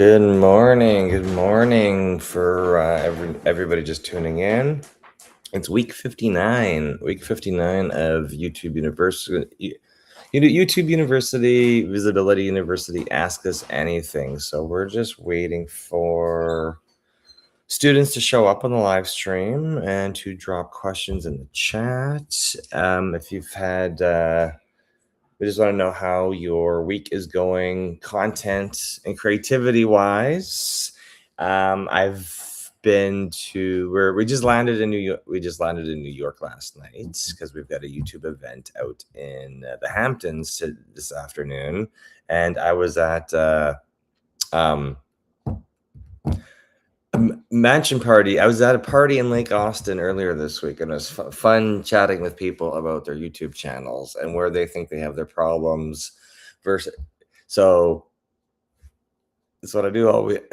Good morning. Good morning for everybody just tuning in. It's week 59. Week 59 of YouTube University. YouTube University, Visibility University, Ask Us Anything. So we're just waiting for students to show up on the live stream and to drop questions in the chat. If you've had we just want to know how your week is going, content and creativity wise. I've been to we just landed in New York. We just landed in New York last night because we've got a YouTube event out in the Hamptons this afternoon, and I was at mansion party. I was at a party in Lake Austin earlier this week, and it was fun chatting with people about their YouTube channels and where they think they have their problems versus. So this is what I do all week.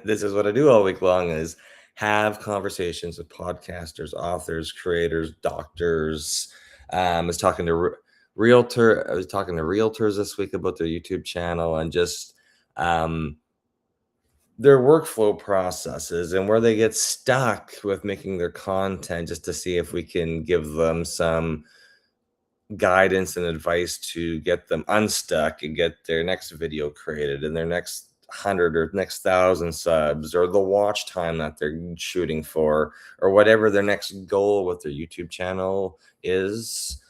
This is what I do all week long: is have conversations with podcasters, authors, creators, doctors. I was talking to realtors this week about their YouTube channel and just their workflow processes and where they get stuck with making their content, just to see if we can give them some guidance and advice to get them unstuck and get their next video created and their next 100 or next 1,000 subs or the watch time that they're shooting for or whatever their next goal with their YouTube channel is.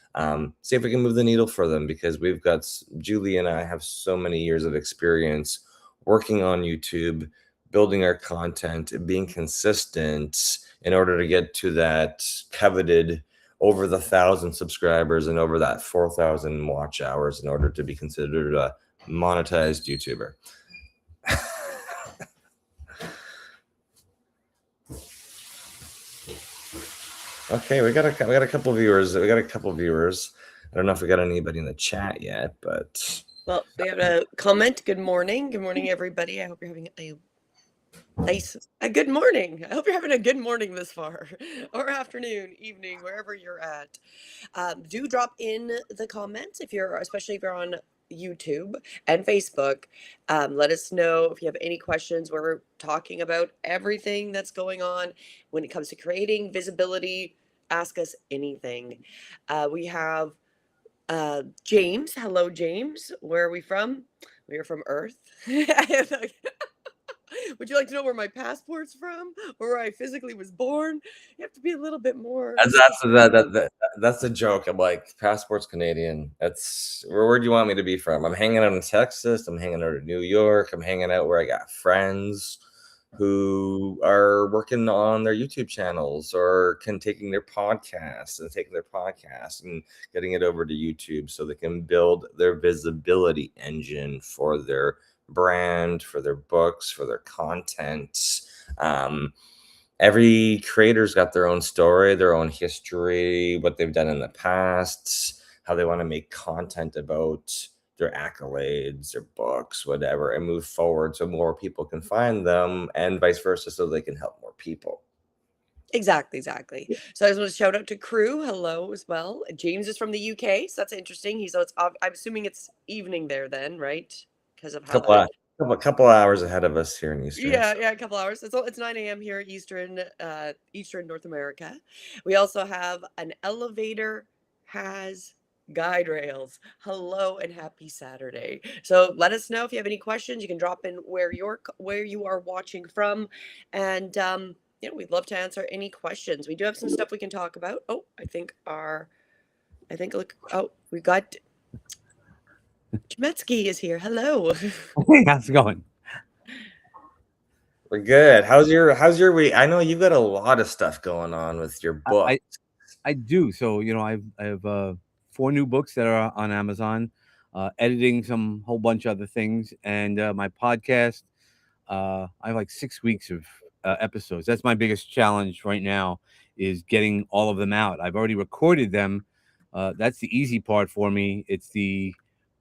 See if we can move the needle for them, because we've got Julie and I have so many years of experience working on YouTube, building our content, and being consistent in order to get to that coveted over the 1,000 subscribers and over that 4,000 watch hours in order to be considered a monetized YouTuber. Okay, we got a couple viewers. I don't know if we got anybody in the chat yet, but well, we have a comment. Good morning, everybody. I hope you're having a good morning. I hope you're having a good morning this far, or afternoon, evening, wherever you're at. Do drop in the comments especially if you're on YouTube and Facebook. Let us know if you have any questions. We're talking about everything that's going on when it comes to creating visibility. Ask us anything. We have James. Hello, James. Where are we from? We are from Earth. Would you like to know where my passport's from, or where I physically was born? You have to be a little bit more. That's the joke. I'm like, passport's Canadian. That's where do you want me to be from? I'm hanging out in Texas. I'm hanging out in New York. I'm hanging out where I got friends who are working on their YouTube channels or taking their podcasts and getting it over to YouTube so they can build their visibility engine for their brand, for their books, for their content. Every creator's got their own story, their own history, what they've done in the past, how they want to make content about their accolades, their books, whatever, and move forward so more people can find them, and vice versa, so they can help more people. Exactly. So I just want to shout out to Crew. Hello as well. James is from the UK, so that's interesting. I'm assuming it's evening there then, right? Because of how a couple hours ahead of us here in Eastern. Yeah, a couple hours. It's 9 a.m. here, Eastern North America. We also have an elevator has guide rails. Hello and happy Saturday. So let us know if you have any questions. You can drop in where you are watching from, and we'd love to answer any questions. We do have some stuff we can talk about. Oh, we got Chemetsky is here. Hello. How's it going? We're good. How's your week? I know you've got a lot of stuff going on with your book. I do. So I have 4 new books that are on Amazon, editing some whole bunch of other things, and my podcast. I have like 6 weeks of episodes. That's my biggest challenge right now, is getting all of them out. I've already recorded them. That's the easy part for me. It's the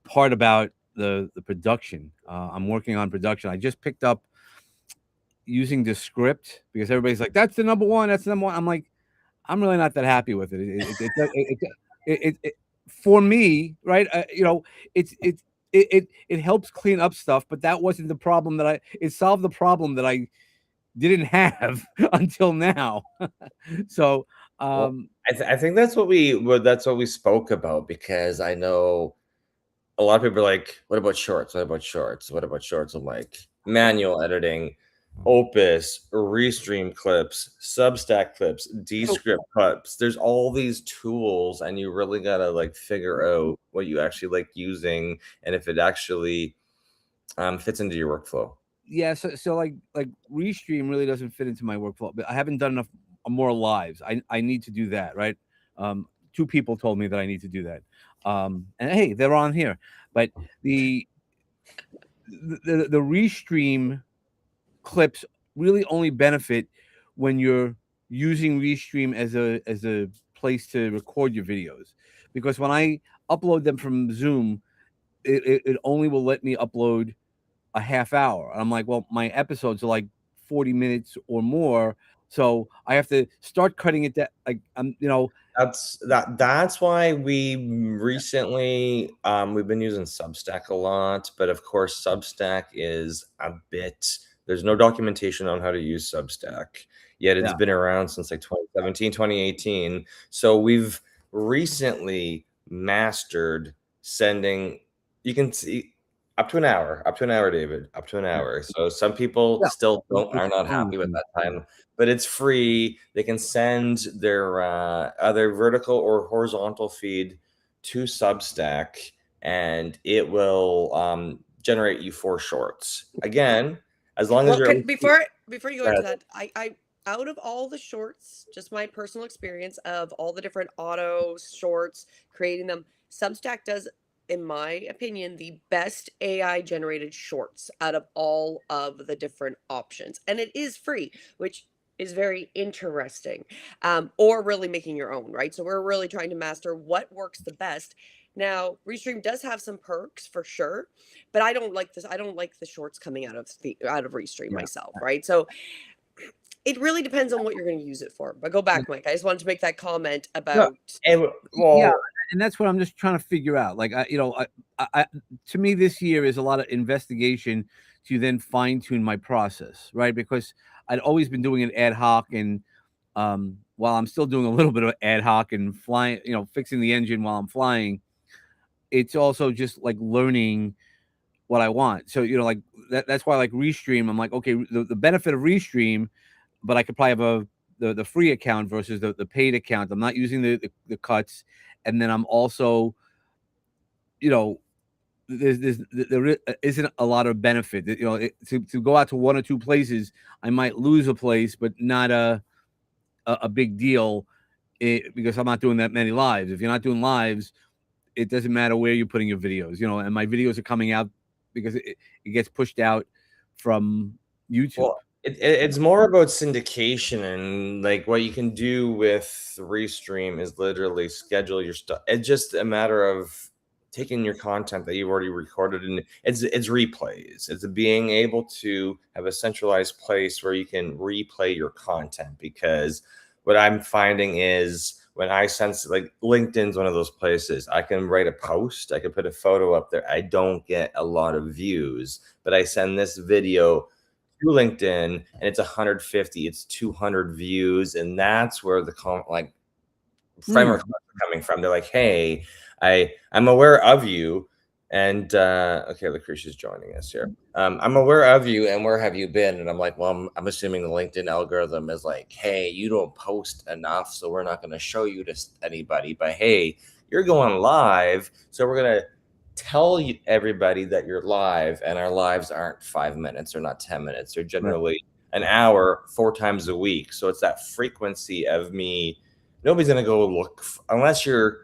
part about the production. I'm working on production. I just picked up using the script because everybody's like, that's the number one. I'm like, I'm really not that happy with it. For me, right? it helps clean up stuff, but that wasn't the problem it solved the problem that I didn't have until now. So, Well, I think that's what we spoke about, because I know a lot of people are like, "What about shorts? What about shorts? What about shorts?" I'm like, manual editing, Opus, Restream clips, Substack clips, Descript clips. There's all these tools, and you really gotta like figure out what you actually like using, and if it actually fits into your workflow. yeah, so like Restream really doesn't fit into my workflow, but I haven't done enough more lives. I need to do that, right? Two people told me that I need to do that. And hey, they're on here. But the Restream clips really only benefit when you're using Restream as a place to record your videos. Because when I upload them from Zoom, it only will let me upload a half hour. I'm like, well, my episodes are like 40 minutes or more, so I have to start cutting it down. Like, That's why we recently we've been using Substack a lot, but of course Substack is a bit, there's no documentation on how to use Substack, yet it's Yeah. been around since like 2017, 2018. So we've recently mastered sending, you can see, up to an hour, David, up to an hour. So some people Yeah. still are not happy with that time, but it's free. They can send their either vertical or horizontal feed to Substack, and it will generate you 4 shorts. Again, as long as Well, you're before you go into that, I out of all the shorts, just my personal experience of all the different auto shorts, creating them, Substack does, in my opinion, the best AI generated shorts out of all of the different options. And it is free, which is very interesting. Or really making your own, right? So we're really trying to master what works the best. Now, Restream does have some perks for sure, but I don't like this. I don't like the shorts coming out of Restream myself, right? So it really depends on what you're going to use it for. But go back, Mike. I just wanted to make that comment about. Yeah, and that's what I'm just trying to figure out. Like, to me, this year is a lot of investigation to then fine tune my process, right? Because I'd always been doing it ad hoc, and while I'm still doing a little bit of ad hoc and flying, fixing the engine while I'm flying, it's also just like learning what I want. So, like that's why, like Restream, I'm like, okay, the benefit of Restream, but I could probably have the free account versus the paid account. I'm not using the cuts, and then I'm also, there isn't a lot of benefit. To go out to one or two places, I might lose a place, but not a big deal, because I'm not doing that many lives. If you're not doing lives, it doesn't matter where you're putting your videos, and my videos are coming out because it gets pushed out from YouTube. Well, it's more about syndication, and like what you can do with Restream is literally schedule your stuff. It's just a matter of taking your content that you've already recorded, and it's replays. It's being able to have a centralized place where you can replay your content, because what I'm finding is when I sense, like, LinkedIn's one of those places. I can write a post, I can put a photo up there. I don't get a lot of views, but I send this video to LinkedIn and it's 150, it's 200 views. And that's where the frameworks are coming from. They're like, hey, I'm aware of you. And okay, Lucretia's joining us here. I'm aware of you, and where have you been? And I'm like, well, I'm assuming the LinkedIn algorithm is like, hey, you don't post enough, so we're not going to show you to anybody. But hey, you're going live, so we're going to tell everybody that you're live, and our lives aren't 5 minutes, or not 10 minutes. They're generally an hour, 4 times a week. So it's that frequency of me. Nobody's going to go look, unless you're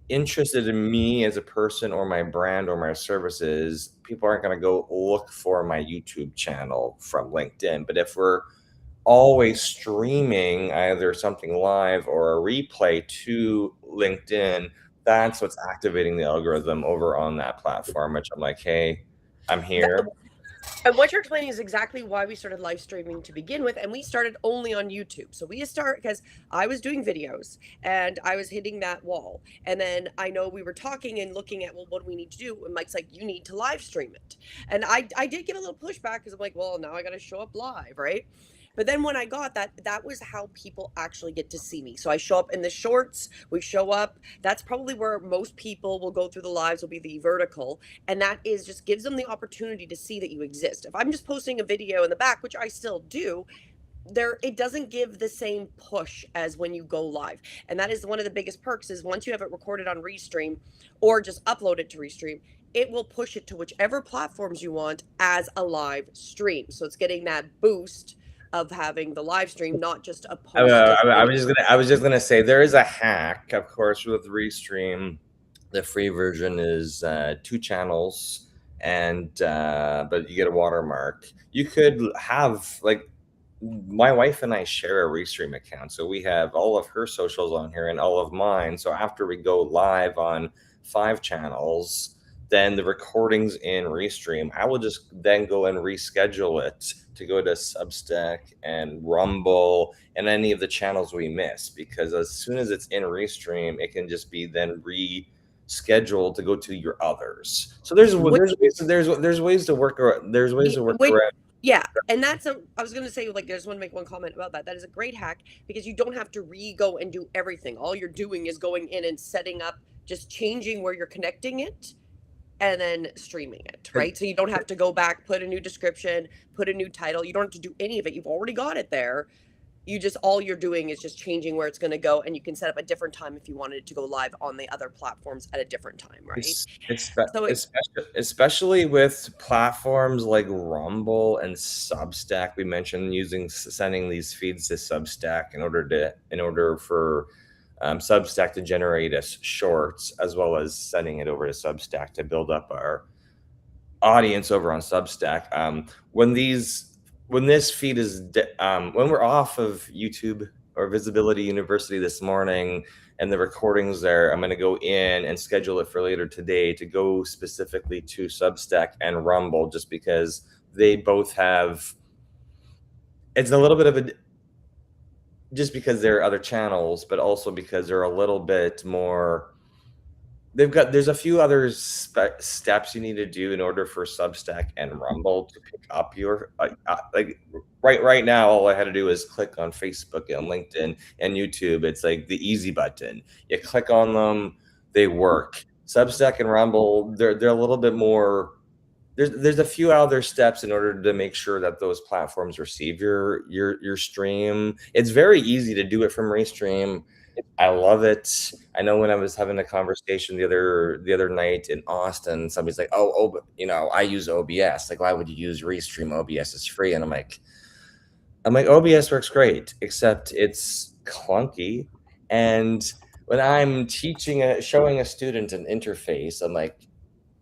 interested in me as a person or my brand or my services. People aren't going to go look for my YouTube channel from LinkedIn. But if we're always streaming either something live or a replay to LinkedIn, that's what's activating the algorithm over on that platform, which I'm like, hey, I'm here. And what you're explaining is exactly why we started live streaming to begin with, and we started only on YouTube. So we started because I was doing videos and I was hitting that wall, and then I know we were talking and looking at, well, what do we need to do? And Mike's like, you need to live stream it, and I did get a little pushback because I'm like, well, now I got to show up live, right? But then when I got that, that was how people actually get to see me. So I show up in the shorts, we show up. That's probably where most people will go through the lives, will be the vertical. And that is just gives them the opportunity to see that you exist. If I'm just posting a video in the back, which I still do, there it doesn't give the same push as when you go live. And that is one of the biggest perks, is once you have it recorded on Restream or just upload it to Restream, it will push it to whichever platforms you want as a live stream. So it's getting that boost of having the live stream, not just a post. I was just gonna say there is a hack, of course, with Restream. The free version is 2 channels, and but you get a watermark. You could have, like, my wife and I share a Restream account, so we have all of her socials on here and all of mine. So after we go live on 5 channels, then the recordings in Restream, I will just then go and reschedule it to go to Substack and Rumble and any of the channels we miss, because as soon as it's in Restream, it can just be then rescheduled to go to your others. So there's ways to work around. There's ways to work around. Yeah, and that's I was going to say, like, I just want to make one comment about that. That is a great hack because you don't have to go and do everything. All you're doing is going in and setting up, just changing where you're connecting it and then streaming it, right? So you don't have to go back, put a new description, put a new title. You don't have to do any of it. You've already got it there. You just, all you're doing is just changing where it's going to go, and you can set up a different time if you wanted it to go live on the other platforms at a different time, right? Especially with platforms like Rumble and Substack. We mentioned sending these feeds to Substack in order for Substack to generate us shorts, as well as sending it over to Substack to build up our audience over on Substack. When this feed is when we're off of YouTube or Visibility University this morning and the recordings there, I'm going to go in and schedule it for later today to go specifically to Substack and Rumble, just because they both have, it's a little bit of a, just because there are other channels, but also because they're a little bit more, there's a few other steps you need to do in order for Substack and Rumble to pick up your, like right now, all I had to do is click on Facebook and LinkedIn and YouTube. It's like the easy button. You click on them, they work. Substack and Rumble, they're a little bit more, there's a few other steps in order to make sure that those platforms receive your stream. It's very easy to do it from Restream. I love it. I know when I was having a conversation the other night in Austin, somebody's like, oh, I use OBS. Like, why would you use Restream? OBS is free. And I'm like, OBS works great, except it's clunky. And when I'm showing a student an interface, I'm like,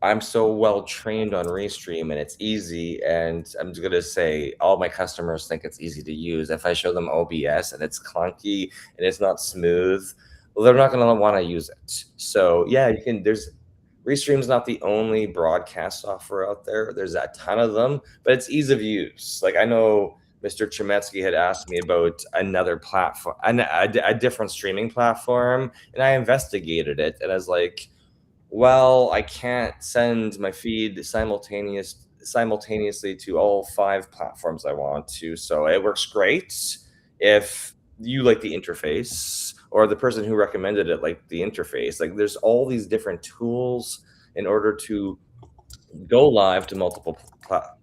I'm so well trained on Restream and it's easy. And I'm just going to say all my customers think it's easy to use. If I show them OBS and it's clunky and it's not smooth, well, they're not going to want to use it. So yeah, Restream's not the only broadcast software out there. There's a ton of them, but it's ease of use. Like, I know Mr. Chemetsky had asked me about another platform, a different streaming platform, and I investigated it, and I was like, well, I can't send my feed simultaneously to all 5 platforms I want to. So it works great if you like the interface, or the person who recommended it like the interface. Like, there's all these different tools in order to go live to multiple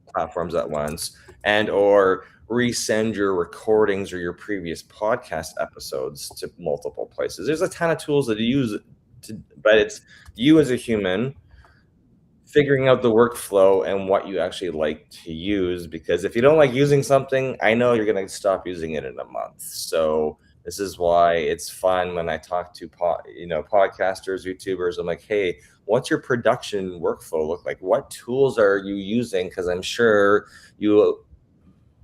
platforms at once, and or resend your recordings or your previous podcast episodes to multiple places. There's a ton of tools that you use, but it's you as a human figuring out the workflow and what you actually like to use. Because if you don't like using something, I know you're going to stop using it in a month. So this is why it's fun when I talk to podcasters, YouTubers. I'm like, hey, what's your production workflow look like? What tools are you using? Because I'm sure you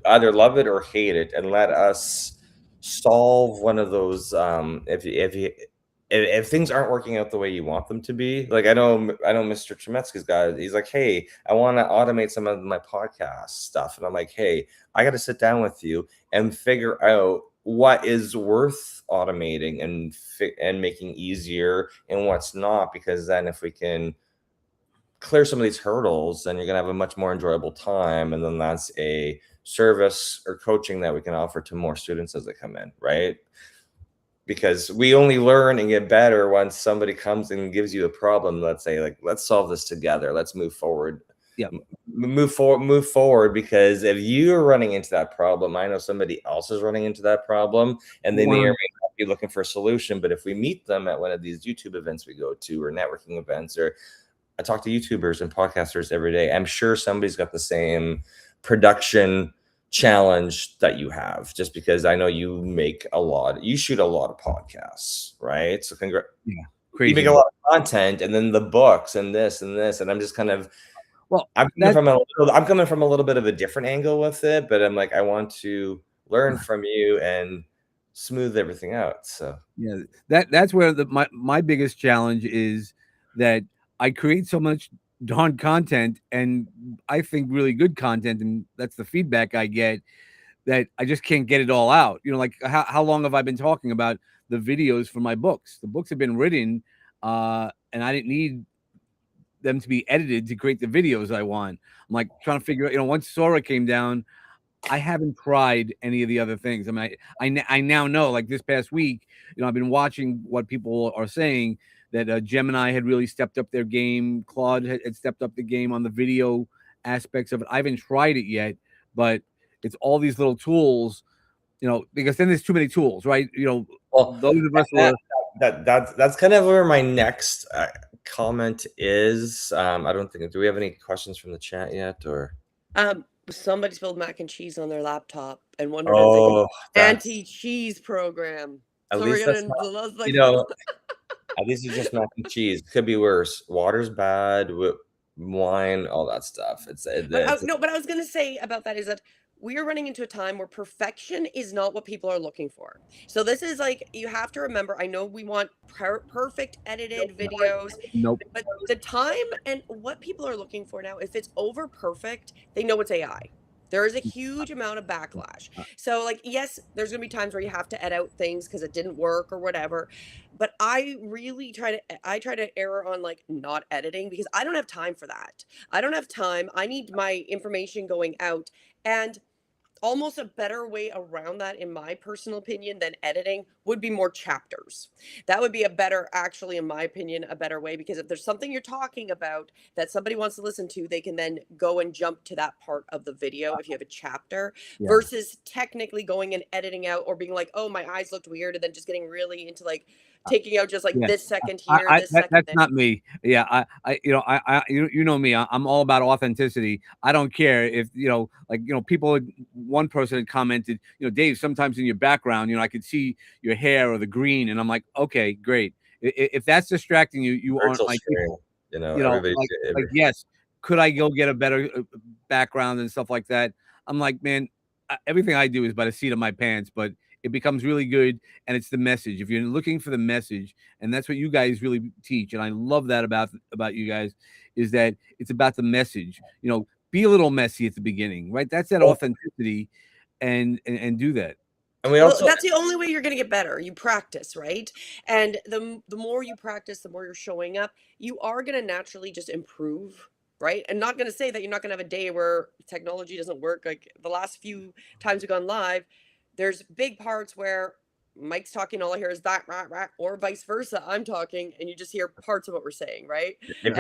either love it or hate it, and let us solve one of those. if things aren't working out the way you want them to be, like I know Mr. Chemetsky's guy, he's like, hey, I want to automate some of my podcast stuff. And I'm like, hey, I got to sit down with you and figure out what is worth automating and making easier and what's not, because then if we can clear some of these hurdles, then you're going to have a much more enjoyable time. And then that's a service or coaching that we can offer to more students as they come in, right? Because we only learn and get better once somebody comes and gives you a problem. Let's say, like, let's solve this together. Let's move forward. Yeah. Move forward. Because if you're running into that problem, I know somebody else is running into that problem, and they may or may not be looking for a solution. But if we meet them at one of these YouTube events we go to, or networking events, or I talk to YouTubers and podcasters every day, I'm sure somebody's got the same production challenge that you have, just because I know you shoot a lot of podcasts, right? So crazy. You make a lot of content, and then the books and this, and I'm just kind of, I'm coming from a little bit of a different angle with it, but I'm like, I want to learn from you and smooth everything out. So yeah, that's where my biggest challenge is, that I create so much darn content, and I think really good content, and that's the feedback I get, that I just can't get it all out. You know, like how long have I been talking about the videos for my books? The books have been written, and I didn't need them to be edited to create the videos I want. I'm like trying to figure out, you know, once Sora came down, I haven't tried any of the other things. I mean, I now know, like this past week, you know, I've been watching what people are saying, that Gemini had really stepped up their game. Claude had stepped up the game on the video aspects of it. I haven't tried it yet, but it's all these little tools, you know, because then there's too many tools, right? You know, well, those of us who that's kind of where my next comment is. I don't think, do we have any questions from the chat yet, or somebody spilled mac and cheese on their laptop and wondered if it's an anti-cheese program. At So least we're that's gonna, not, you know, at least it's just mac and cheese. Could be worse. Water's bad, wine, all that stuff. But I was gonna say about that is that we are running into a time where perfection is not what people are looking for. So this is like, you have to remember, I know we want perfect edited videos. Nope. But the time and what people are looking for now, if it's over perfect, they know it's AI. There is a huge amount of backlash. So, like, yes, there's going to be times where you have to edit out things because it didn't work or whatever. But I really try to err on like not editing, because I don't have time for that. I don't have time. I need my information going out. And almost a better way around that, in my personal opinion, than editing would be more chapters. That would be a better, actually, in my opinion, a better way, because if there's something you're talking about that somebody wants to listen to, they can then go and jump to that part of the video if you have a chapter, versus technically going and editing out, or being like, oh, my eyes looked weird, and then just getting really into like taking out just like this second here, this second that's there. not me. Yeah, you know me. I'm all about authenticity. I don't care if, you know, like, you know, people. One person had commented, you know, Dave, sometimes in your background, you know, I could see your hair or the green, and I'm like, okay, great. If that's distracting you, you aren't my people. You know, like yes, could I go get a better background and stuff like that? I'm like, man, everything I do is by the seat of my pants, but it becomes really good, and it's the message. If you're looking for the message, and that's what you guys really teach, and I love that about you guys, is that it's about the message. You know, be a little messy at the beginning, right? That's that authenticity, and do that. And we also, that's the only way you're going to get better. You practice, right? And the more you practice, the more you're showing up, you are going to naturally just improve, right? And not going to say that you're not going to have a day where technology doesn't work. Like the last few times we've gone live, there's big parts where Mike's talking, all I hear is that, or vice versa. I'm talking, and you just hear parts of what we're saying, right? If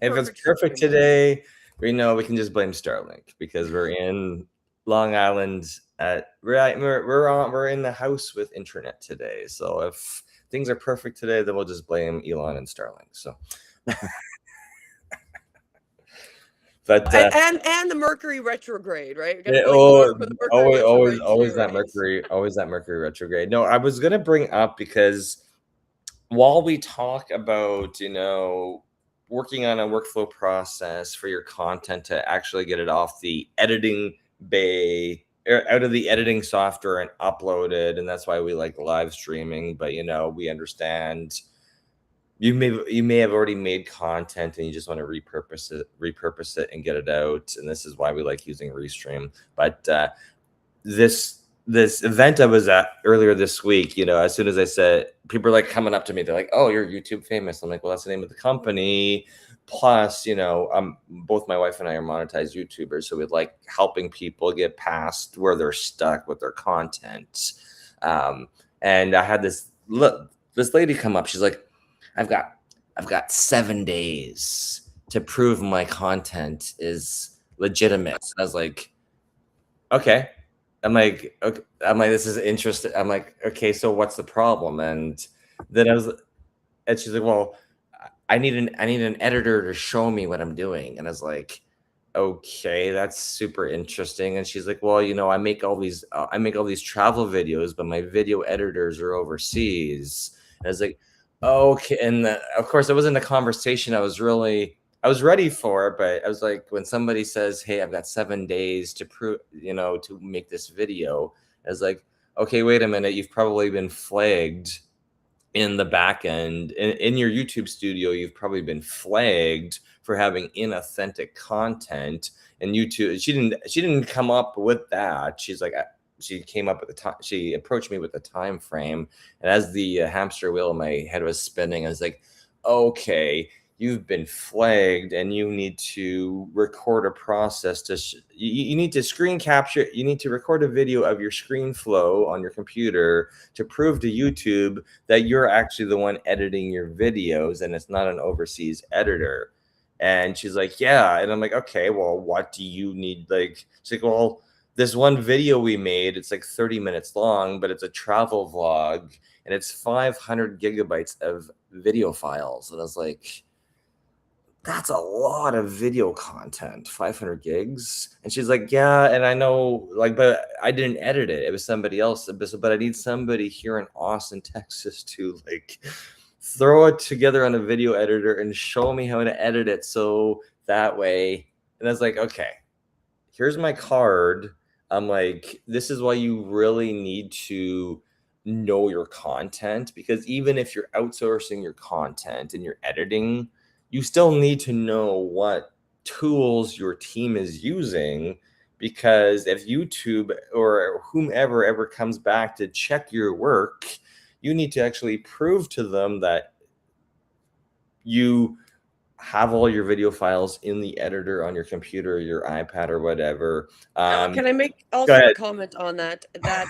it's perfect today, we know we can just blame Starlink, because we're in Long Island. We're in the house with internet today. So if things are perfect today, then we'll just blame Elon and Starlink. So. But and the Mercury retrograde, right? Always that Mercury retrograde. No, I was gonna bring up, because while we talk about, you know, working on a workflow process for your content to actually get it off the editing bay out of the editing software and upload it, and that's why we like live streaming. But we understand you may have already made content and you just want to repurpose it and get it out, and this is why we like using Restream. But this event I was at earlier this week, as soon as I said, people are like coming up to me, they're like, "Oh, you're YouTube famous." I'm like, "Well, that's the name of the company. Plus, both my wife and I are monetized YouTubers, so we like helping people get past where they're stuck with their content." And I had this lady come up. She's like, I've got 7 days to prove my content is legitimate. And I was like, okay. I'm like, okay. I'm like, this is interesting. I'm like, okay, so what's the problem? And then and she's like, well, I need an editor to show me what I'm doing. And I was like, okay, that's super interesting. And she's like, well, I make all these travel videos, but my video editors are overseas. And I was like, okay. And of course, it wasn't a conversation I was ready for, but I was like, when somebody says, "Hey, I've got 7 days to prove, to make this video," I was like, okay, wait a minute, you've probably been flagged in the back end in your YouTube studio. You've probably been flagged for having inauthentic content. And YouTube, she didn't come up with that. She's like, she came up with the time. She approached me with the time frame, and as the hamster wheel in my head was spinning, I was like, okay, you've been flagged, and you need to record a process you need to screen capture. You need to record a video of your screen flow on your computer to prove to YouTube that you're actually the one editing your videos and it's not an overseas editor. And she's like, yeah. And I'm like, okay, well, what do you need? Like, she's like, well, this one video we made, it's like 30 minutes long, but it's a travel vlog and it's 500 gigabytes of video files. And I was like, that's a lot of video content, 500 gigs. And she's like, yeah, and I know, like, but I didn't edit it. It was somebody else. But I need somebody here in Austin, Texas to like throw it together on a video editor and show me how to edit it. So that way, and I was like, okay, here's my card. I'm like, this is why you really need to know your content, because even if you're outsourcing your content and you're editing, you still need to know what tools your team is using, because if YouTube or whomever ever comes back to check your work, you need to actually prove to them that you have all your video files in the editor on your computer, or your iPad, or whatever. Can I make also a comment on that? That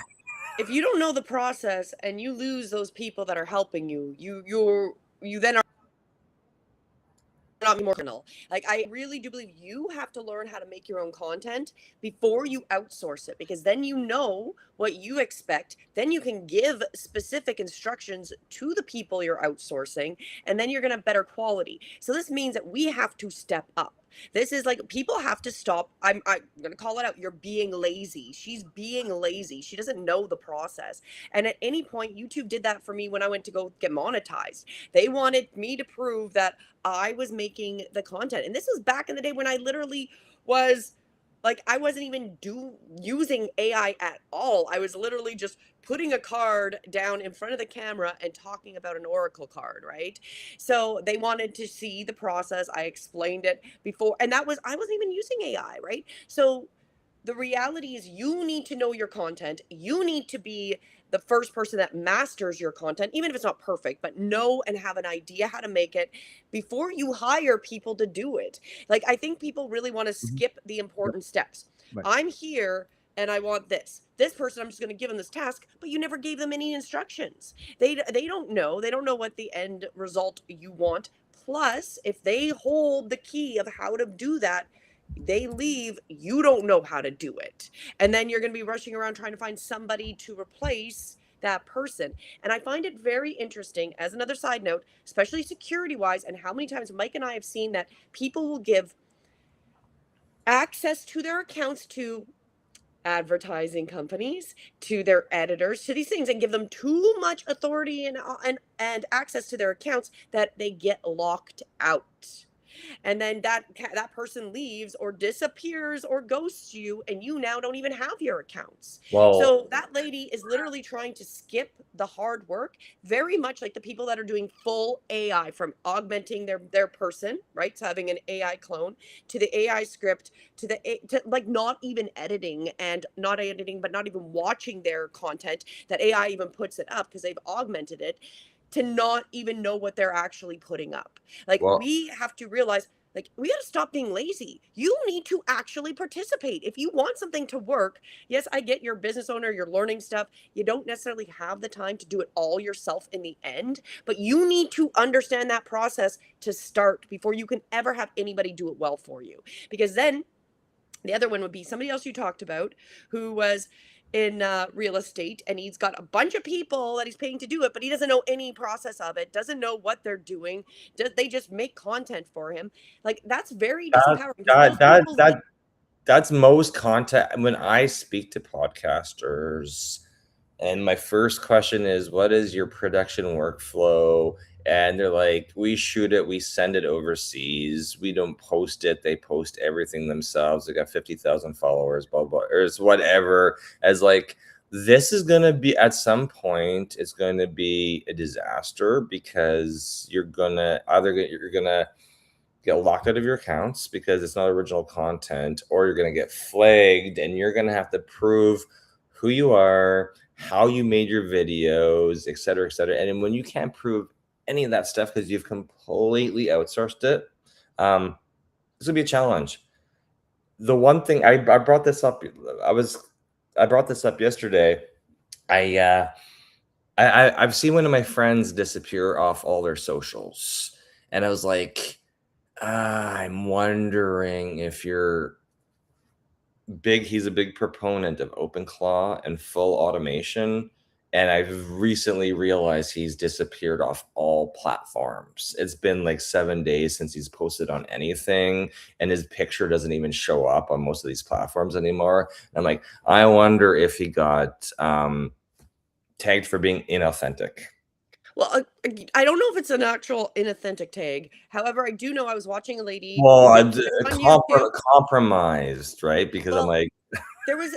if you don't know the process and you lose those people that are helping you, you then are not more criminal. Like, I really do believe you have to learn how to make your own content before you outsource it, because then you know what you expect. Then you can give specific instructions to the people you're outsourcing, and then you're going to have better quality. So this means that we have to step up. This is like, people have to stop. I'm going to call it out. You're being lazy. She's being lazy. She doesn't know the process. And at any point, YouTube did that for me when I went to go get monetized. They wanted me to prove that I was making the content. And this was back in the day when I literally was like, I wasn't even using AI at all. I was literally just putting a card down in front of the camera and talking about an Oracle card, right? So they wanted to see the process. I explained it before, and I wasn't even using AI, right? So the reality is, you need to know your content. You need to be the first person that masters your content, even if it's not perfect, but know and have an idea how to make it before you hire people to do it. Like, I think people really want to skip the important steps. Right. I'm here and I want this person, I'm just going to give them this task, but you never gave them any instructions. They don't know what the end result you want. Plus, if they hold the key of how to do that, they leave, you don't know how to do it. And then you're going to be rushing around trying to find somebody to replace that person. And I find it very interesting, as another side note, especially security wise, and how many times Mike and I have seen that people will give access to their accounts to advertising companies, to their editors, to these things, and give them too much authority and access to their accounts that they get locked out. and then that person leaves or disappears or ghosts you, and you now don't even have your accounts. Well, So that lady is literally trying to skip the hard work, very much like the people that are doing full AI, from augmenting their person, right, to having an AI clone, to the AI script, to like not even editing, and not editing but not even watching their content that AI even puts it up because they've augmented it, to not even know what they're actually putting up. Like, well, we have to realize, like, we got to stop being lazy. You need to actually participate. If you want something to work, yes, I get you're a business owner, you're learning stuff. You don't necessarily have the time to do it all yourself in the end, but you need to understand that process to start before you can ever have anybody do it well for you. Because then the other one would be somebody else you talked about who was in real estate, and he's got a bunch of people that he's paying to do it, but he doesn't know any process of it, doesn't know what they're doing. They just make content for him. Like, that's very that disempowering because that those that people, that that's most content when I speak to podcasters. And my first question is, what is your production workflow? And they're like, we shoot it, we send it overseas, we don't post it, they post everything themselves. They got 50,000 followers, blah, blah, or it's whatever. As like, this is going to be at some point, it's going to be a disaster because you're going to get locked out of your accounts because it's not original content, or you're going to get flagged and you're going to have to prove who you are, how you made your videos, et cetera, et cetera. And when you can't prove any of that stuff because you've completely outsourced it, this will be a challenge. The one thing I brought this up, I brought this up yesterday. I've seen one of my friends disappear off all their socials, and I was like, I'm wondering if he's a big proponent of OpenClaw and full automation. And I've recently realized he's disappeared off all platforms. It's been like 7 days since he's posted on anything, and his picture doesn't even show up on most of these platforms anymore. And I'm like, I wonder if he got tagged for being inauthentic. well, I don't know if it's an actual inauthentic tag. However, I do know I was watching a lady Well, on YouTube. compromised, right? Because I'm Well, like, there was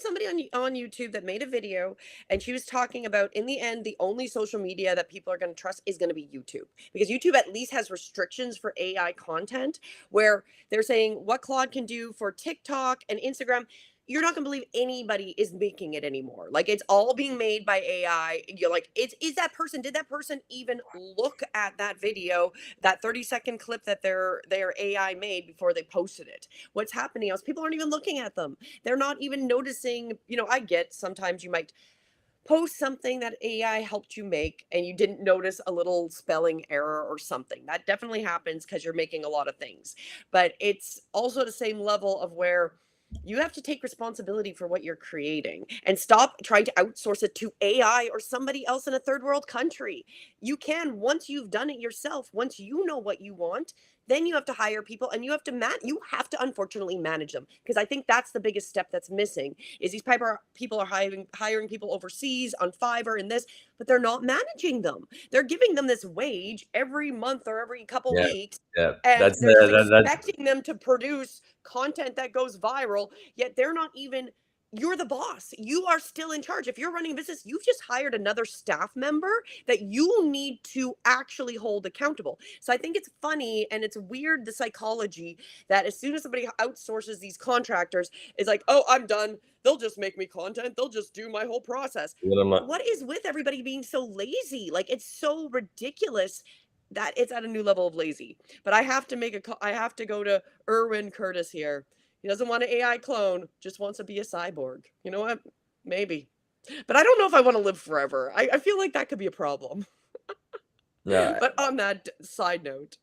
somebody on YouTube that made a video, and she was talking about, in the end, the only social media that people are going to trust is going to be YouTube, because YouTube at least has restrictions for AI content, where they're saying what Claude can do for TikTok and Instagram. You're not going to believe anybody is making it anymore. Like, it's all being made by AI. You're like, is that person, did that person even look at that video, that 30-second clip that their AI made before they posted it? What's happening is people aren't even looking at them. They're not even noticing. I get sometimes you might post something that AI helped you make and you didn't notice a little spelling error or something. That definitely happens because you're making a lot of things. But it's also the same level of where you have to take responsibility for what you're creating and stop trying to outsource it to AI or somebody else in a third world country. You can, once you've done it yourself, once you know what you want, then you have to hire people, and you have to unfortunately manage them, because I think that's the biggest step that's missing, is these people are hiring people overseas on Fiverr and this, but they're not managing them. They're giving them this wage every month or every couple yeah, weeks, yeah, and that's they're just that's expecting them to produce content that goes viral, yet they're not even. You're the boss. You are still in charge. If you're running a business, you've just hired another staff member that you need to actually hold accountable. So I think it's funny and it's weird, the psychology that as soon as somebody outsources these contractors, it's like, oh, I'm done. They'll just make me content. They'll just do my whole process. what I'm What is with everybody being so lazy? Like, it's so ridiculous that it's at a new level of lazy. But I have to I have to go to Erwin Curtis here. He doesn't want an AI clone, just wants to be a cyborg. You know what? Maybe. But I don't know if I want to live forever. I feel like that could be a problem. yeah. But on that side note,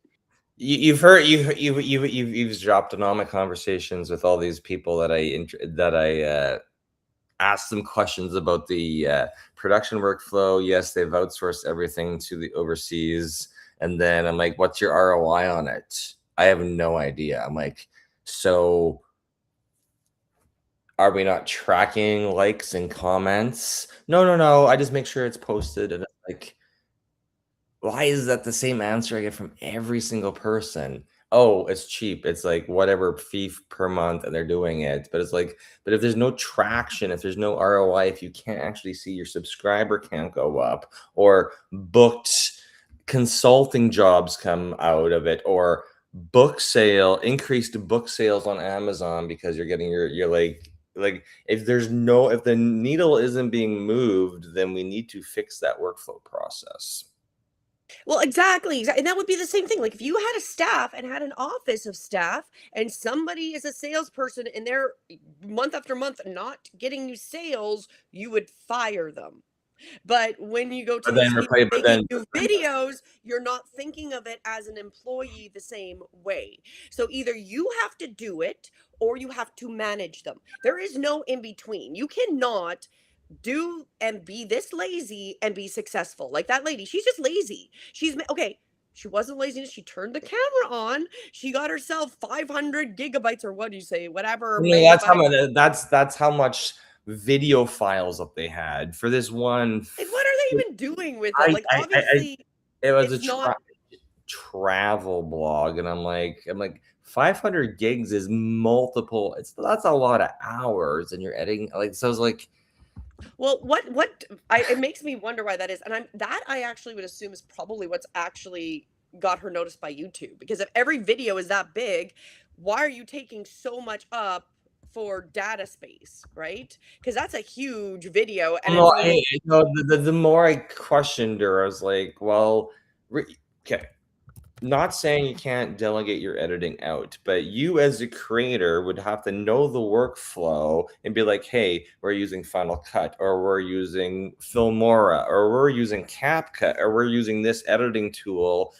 You've heard you've dropped in all my conversations with all these people that I asked them questions about the production workflow. Yes, they've outsourced everything to the overseas, and then I'm like, "What's your ROI on it?" I have no idea. I'm like, so are we not tracking likes and comments? No. I just make sure it's posted, and it's like, why is that the same answer I get from every single person? oh, it's cheap. It's like whatever fee per month, and they're doing it. But it's like, but if there's no traction, if there's no ROI, if you can't actually see your subscriber count go up, or booked consulting jobs come out of it, or increased book sales on Amazon because you're getting your like if the needle isn't being moved, then we need to fix that workflow process. Well, exactly. And that would be the same thing. Like if you had a staff and had an office of staff and somebody is a salesperson and they're month after month not getting you sales, you would fire them. But when you go to But these then people replace, but making then new videos, you're not thinking of it as an employee the same way. So either you have to do it or you have to manage them. There is no in between. You cannot do and be this lazy and be successful. Like that lady, she's just lazy. Okay. She wasn't lazy. She turned the camera on. She got herself 500 gigabytes or what do you say, whatever no, that's how megabytes. much. That's how much video files that they had for this one. Like, what are they even doing with it? I, Like, I, I obviously, it was it's not. travel blog, and I'm like 500 gigs is multiple. That's a lot of hours, and you're editing like so. It's like Well, it makes me wonder why that is. And I actually would assume is probably what's actually got her noticed by YouTube. Because if every video is that big, why are you taking so much up for data space, right? Because that's a huge video and no, it's only the more I questioned her, I was like, well, okay. Not saying you can't delegate your editing out, but you as a creator would have to know the workflow and be like, hey, we're using Final Cut, or we're using Filmora, or we're using CapCut, or we're using this editing tool.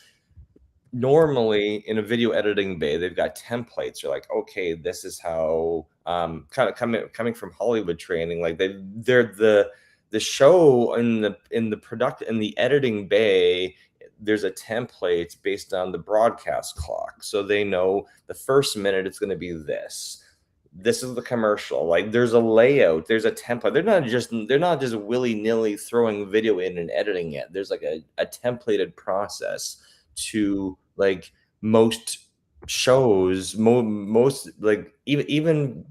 Normally in a video editing bay, they've got templates. You're like, okay, this is how kind of coming from Hollywood training, like they're the show in the editing bay, there's a template based on the broadcast clock. So they know the first minute it's going to be this. This is the commercial. Like there's a layout, there's a template. They're not just willy-nilly throwing video in and editing it. There's like a templated process to like most shows, most like even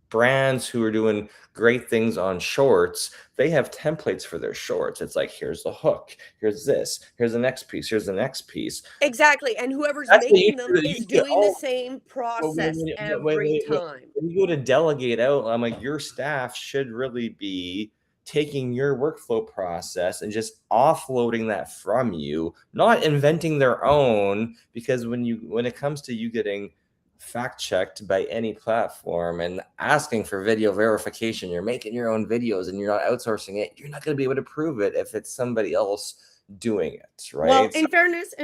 brands who are doing great things on shorts, they have templates for their shorts. It's like, here's the hook, here's this, here's the next piece, here's the next piece. exactly. And whoever's That's what making them is doing the same process every time. when you go to delegate out, I'm like, your staff should really be taking your workflow process and just offloading that from you, not inventing their own. Because when it comes to you getting fact checked by any platform and asking for video verification, you're making your own videos and you're not outsourcing it, you're not going to be able to prove it if it's somebody else doing it, right? Well, in fairness,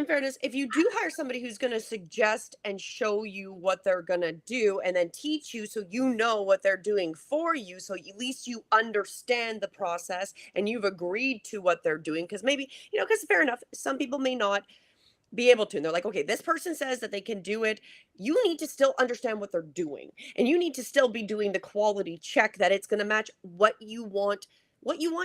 if you do hire somebody who's going to suggest and show you what they're going to do and then teach you so you know what they're doing for you, so at least you understand the process and you've agreed to what they're doing, because maybe, because fair enough, some people may not be able to. And they're like, okay, this person says that they can do it. You need to still understand what they're doing. And you need to still be doing the quality check that it's going to match what you want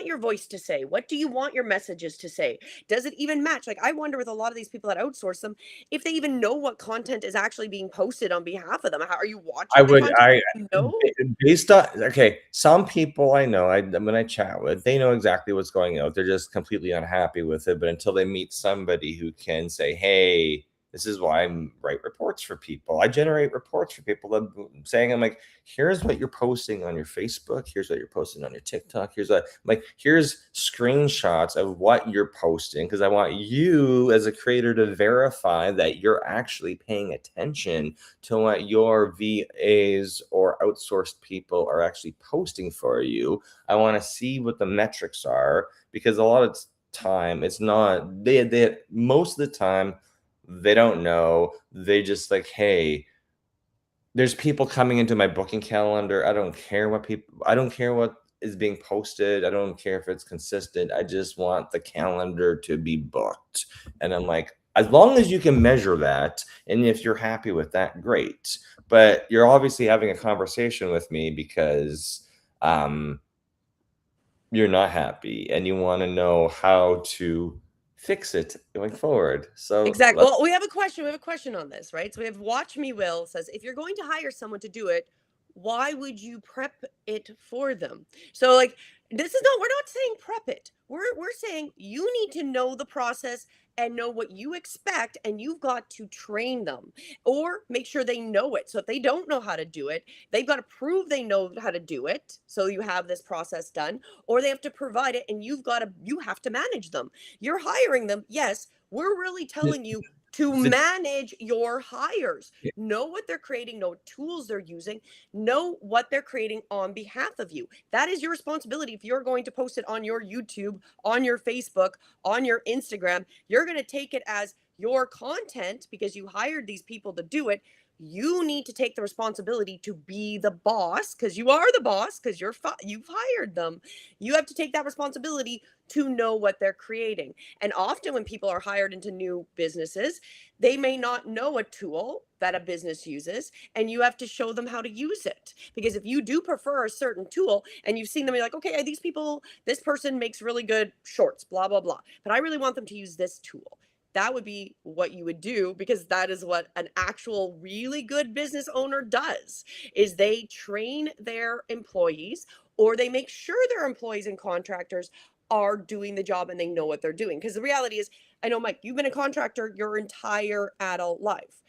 your voice to say. What do you want your messages to say? Does it even match? Like, I wonder with a lot of these people that outsource them, if they even know what content is actually being posted on behalf of them. How are you watching the content? No. Based on, okay, some people I know, when I chat with, they know exactly what's going on. They're just completely unhappy with it. But until they meet somebody who can say, hey, this is why I write reports for people. I generate reports for people that saying, I'm like, here's what you're posting on your Facebook. Here's what you're posting on your TikTok. Here's screenshots of what you're posting. Because I want you as a creator to verify that you're actually paying attention to what your VAs or outsourced people are actually posting for you. I want to see what the metrics are, because a lot of time it's not, they most of the time, they don't know. They just like, hey, there's people coming into my booking calendar. I don't care what is being posted. I don't care if it's consistent. I just want the calendar to be booked. And I'm like, as long as you can measure that, and if you're happy with that, great. But you're obviously having a conversation with me because you're not happy and you want to know how to fix it going forward. So Exactly. Well, we have a question. We have a question on this, right? So we have Watch Me Will says, if you're going to hire someone to do it, why would you prep it for them? So like this is not we're not saying prep it. We're saying you need to know the process and know what you expect, and you've got to train them or make sure they know it. So if they don't know how to do it, they've got to prove they know how to do it. So you have this process done, or they have to provide it, and you have to manage them. You're hiring them, yes. We're really telling you to the- manage your hires. Know what they're creating, know what tools they're using, know what they're creating on behalf of you. That is your responsibility. If you're going to post it on your YouTube, on your Facebook, on your Instagram, you're going to take it as your content because you hired these people to do it. You need to take the responsibility to be the boss because you are the boss because you've hired them. You have to take that responsibility to know what they're creating. And often when people are hired into new businesses, they may not know a tool that a business uses, and you have to show them how to use it. Because if you do prefer a certain tool and you've seen them, you're like, okay, these people, this person makes really good shorts, blah, blah, blah, but I really want them to use this tool. That would be what you would do, because that is what an actual really good business owner does, is they train their employees, or they make sure their employees and contractors are doing the job and they know what they're doing. Because the reality is, I know, Mike, you've been a contractor your entire adult life.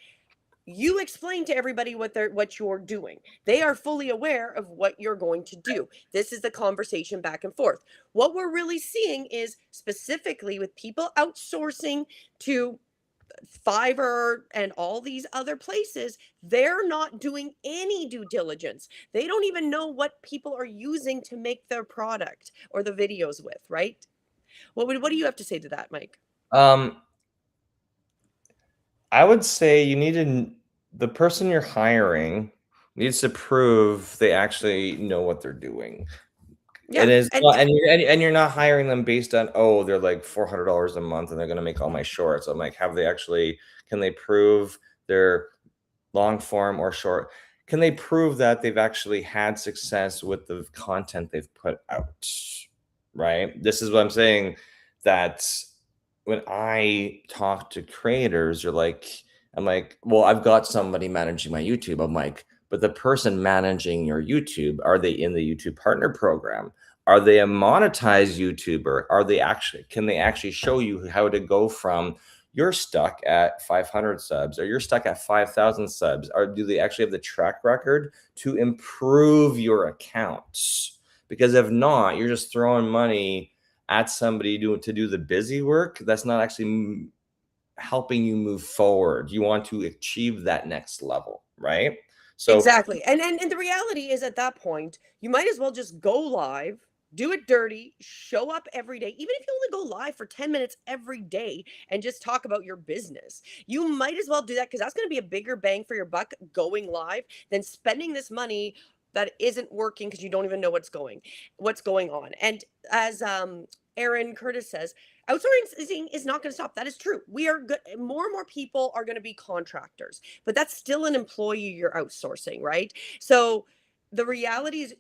You explain to everybody what you're doing. They are fully aware of what you're going to do. This is the conversation back and forth. What we're really seeing is, specifically with people outsourcing to Fiverr and all these other places, they're not doing any due diligence. They don't even know what people are using to make their product or the videos with, right? What do you have to say to that, Mike? I would say the person you're hiring needs to prove they actually know what they're doing. Yeah, And you're not hiring them based on, oh, they're like $400 a month and they're going to make all my shorts. I'm like, can they prove their long form or short? Can they prove that they've actually had success with the content they've put out? Right. This is what I'm saying, that when I talk to creators, I'm like, well, I've got somebody managing my YouTube. I'm like, but the person managing your YouTube, are they in the YouTube partner program? Are they a monetized YouTuber? Can they actually show you how to go from, you're stuck at 500 subs or you're stuck at 5,000 subs? Or do they actually have the track record to improve your accounts? Because if not, you're just throwing money at somebody to do the busy work. That's not actually helping you move forward. You want to achieve that next level, right? So exactly. And the reality is, at that point, you might as well just go live, do it dirty, show up every day. Even if you only go live for 10 minutes every day and just talk about your business, you might as well do that, because that's going to be a bigger bang for your buck going live than spending this money that isn't working because you don't even know what's going on. And as Aaron Curtis says, outsourcing is not going to stop. That is true. We are good. More and more people are going to be contractors, but that's still an employee you're outsourcing, right? So the reality is,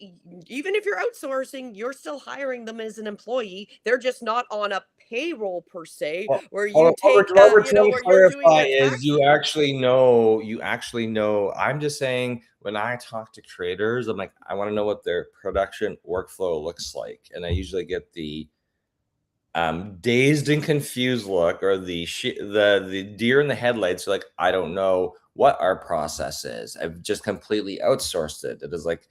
even if you're outsourcing, you're still hiring them as an employee. They're just not on a payroll per se, where you take, what we're trying where to you're doing clarify your is taxes. you actually know. I'm just saying, when I talk to creators, I'm like, I want to know what their production workflow looks like. And I usually get the dazed and confused look, or the deer in the headlights. Like, I don't know what our process is. I've just completely outsourced it. It is like,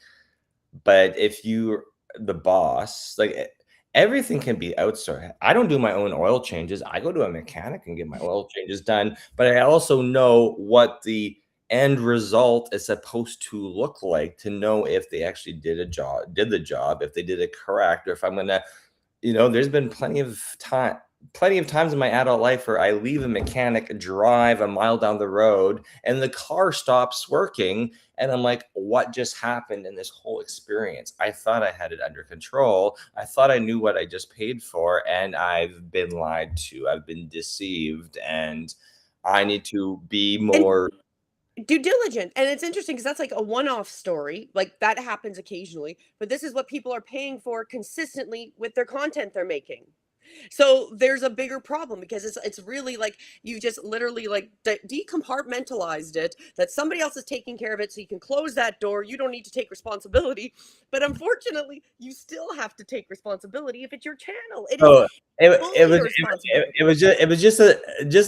but if you're the boss, like, everything can be outsourced. I don't do my own oil changes. I go to a mechanic and get my oil changes done. But I also know what the end result is supposed to look like, to know if they actually did the job, if they did it correct, or if I'm gonna, there's been plenty of times in my adult life where I leave a mechanic, drive a mile down the road, and the car stops working. And I'm like, what just happened in this whole experience? I thought I had it under control. I thought I knew what I just paid for, and I've been lied to. I've been deceived, and I need to be more due diligent. And it's interesting because that's like a one-off story, like that happens occasionally, but this is what people are paying for consistently with their content they're making. So there's a bigger problem because it's really like you just literally like decompartmentalized it, that somebody else is taking care of it, so you can close that door. You don't need to take responsibility, but unfortunately, you still have to take responsibility if it's your channel. It is So it fully was your responsibility. it was just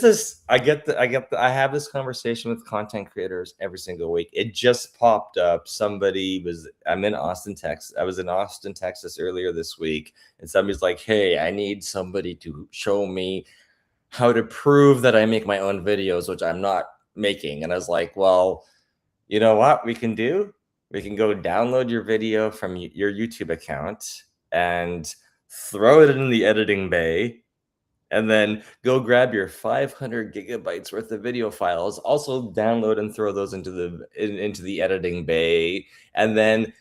this. I have this conversation with content creators every single week. It just popped up. I'm in Austin, Texas. I was in Austin, Texas earlier this week, and somebody's like, "Hey, I need somebody to show me how to prove that I make my own videos, which I'm not making." And I was like, "Well, you know what we can do? We can go download your video from your YouTube account and throw it in the editing bay, and then go grab your 500 gigabytes worth of video files, also download and throw those into the editing bay, and then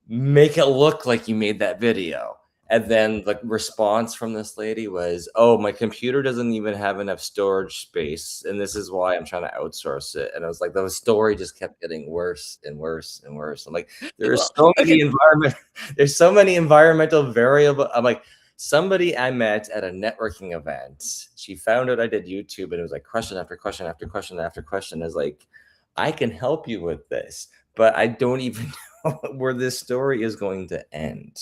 make it look like you made that video." And then the response from this lady was, "Oh, my computer doesn't even have enough storage space, and this is why I'm trying to outsource it." And I was like, the story just kept getting worse and worse and worse. I'm like, Well, okay. there's so many environmental variable. I'm like, somebody I met at a networking event, she found out I did YouTube, and it was like question after question after question after question. I was like, I can help you with this, but I don't even know where this story is going to end.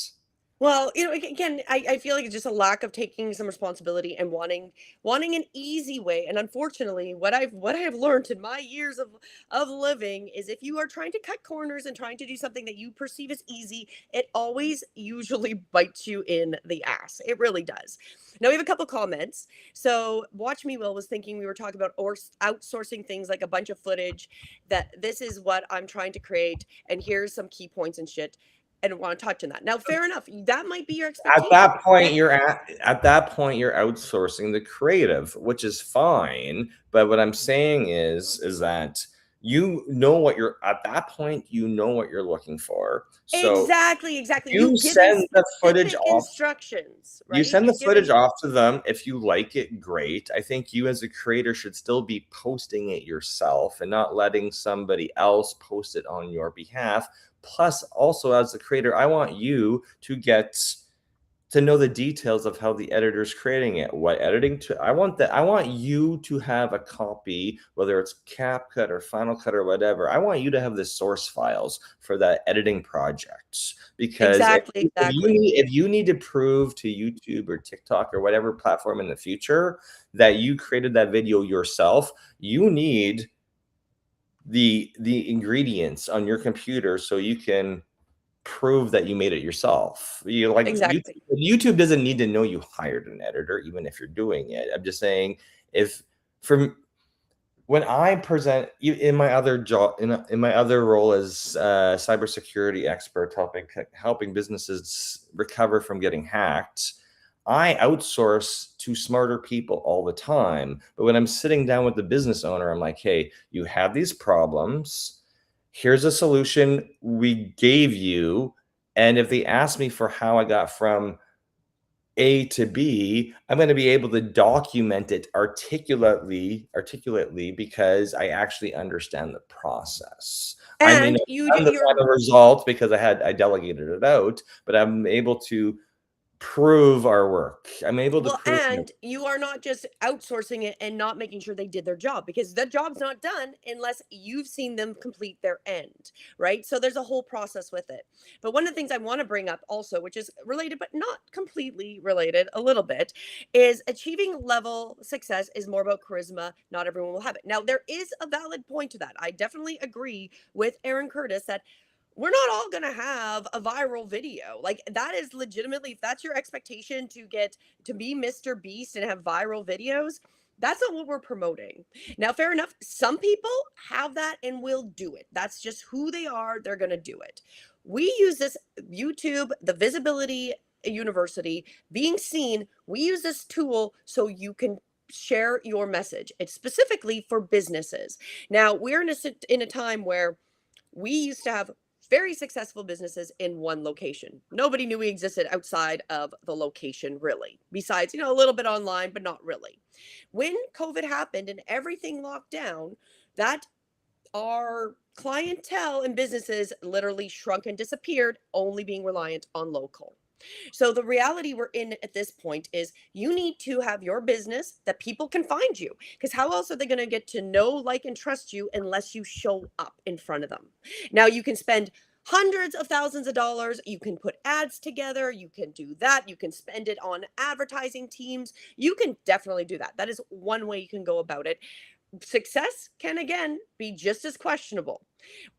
Well, again, I feel like it's just a lack of taking some responsibility and wanting an easy way. And unfortunately, what I have learned in my years of living is if you are trying to cut corners and trying to do something that you perceive as easy, it always usually bites you in the ass. It really does. Now we have a couple comments. So Watch Me Will was thinking we were talking about outsourcing things like a bunch of footage, that this is what I'm trying to create, and here's some key points and shit, and want to touch on that. Now, fair enough. That might be your At expectation. that point, at that point you're outsourcing the creative, which is fine. But what I'm saying is that you know what you're at that point, you know what you're looking for. So Exactly. you You've given send the footage specific off. instructions, You right? send the You've footage given off to them. If you like it, great. I think you as a creator should still be posting it yourself and not letting somebody else post it on your behalf. Plus, also as the creator, I want you to get to know the details of how the editor's creating it, what editing to. I want you to have a copy, whether it's CapCut or Final Cut or whatever. I want you to have the source files for that editing project, because exactly. if you need to prove to YouTube or TikTok or whatever platform in the future that you created that video yourself, you need the ingredients on your computer so you can prove that you made it yourself. Exactly. YouTube doesn't need to know you hired an editor, even if you're doing it. I'm just saying, if from when I present in my other job, in my other role as a cybersecurity expert, helping businesses recover from getting hacked, I outsource to smarter people all the time. But when I'm sitting down with the business owner, I'm like, "Hey, you have these problems. Here's a solution we gave you." And if they ask me for how I got from A to B, I'm going to be able to document it articulately, because I actually understand the process. I may And not have the you're final result because I delegated it out, but I'm able to prove our work. I'm able to Well, prove. and you are not just outsourcing it and not making sure they did their job, because the job's not done unless you've seen them complete their end, right? So there's a whole process with it. But one of the things I want to bring up also, which is related but not completely related, a little bit, is achieving level success is more about charisma. Not everyone will have it. Now, there is a valid point to that. I definitely agree with Aaron Curtis that we're not all going to have a viral video. Like, that is legitimately, if that's your expectation to get to be Mr. Beast and have viral videos, that's not what we're promoting. Now, fair enough, some people have that and will do it. That's just who they are. They're going to do it. We use this YouTube, the visibility university, being seen. We use this tool so you can share your message. It's specifically for businesses. Now, we're in a time where we used to have very successful businesses in one location. Nobody knew we existed outside of the location, really, besides, a little bit online, but not really. When COVID happened and everything locked down, that our clientele and businesses literally shrunk and disappeared, only being reliant on local. So the reality we're in at this point is you need to have your business that people can find you, because how else are they going to get to know, like, and trust you unless you show up in front of them? Now you can spend hundreds of thousands of dollars, you can put ads together, you can do that, you can spend it on advertising teams, you can definitely do that. That is one way you can go about it. Success can again be just as questionable.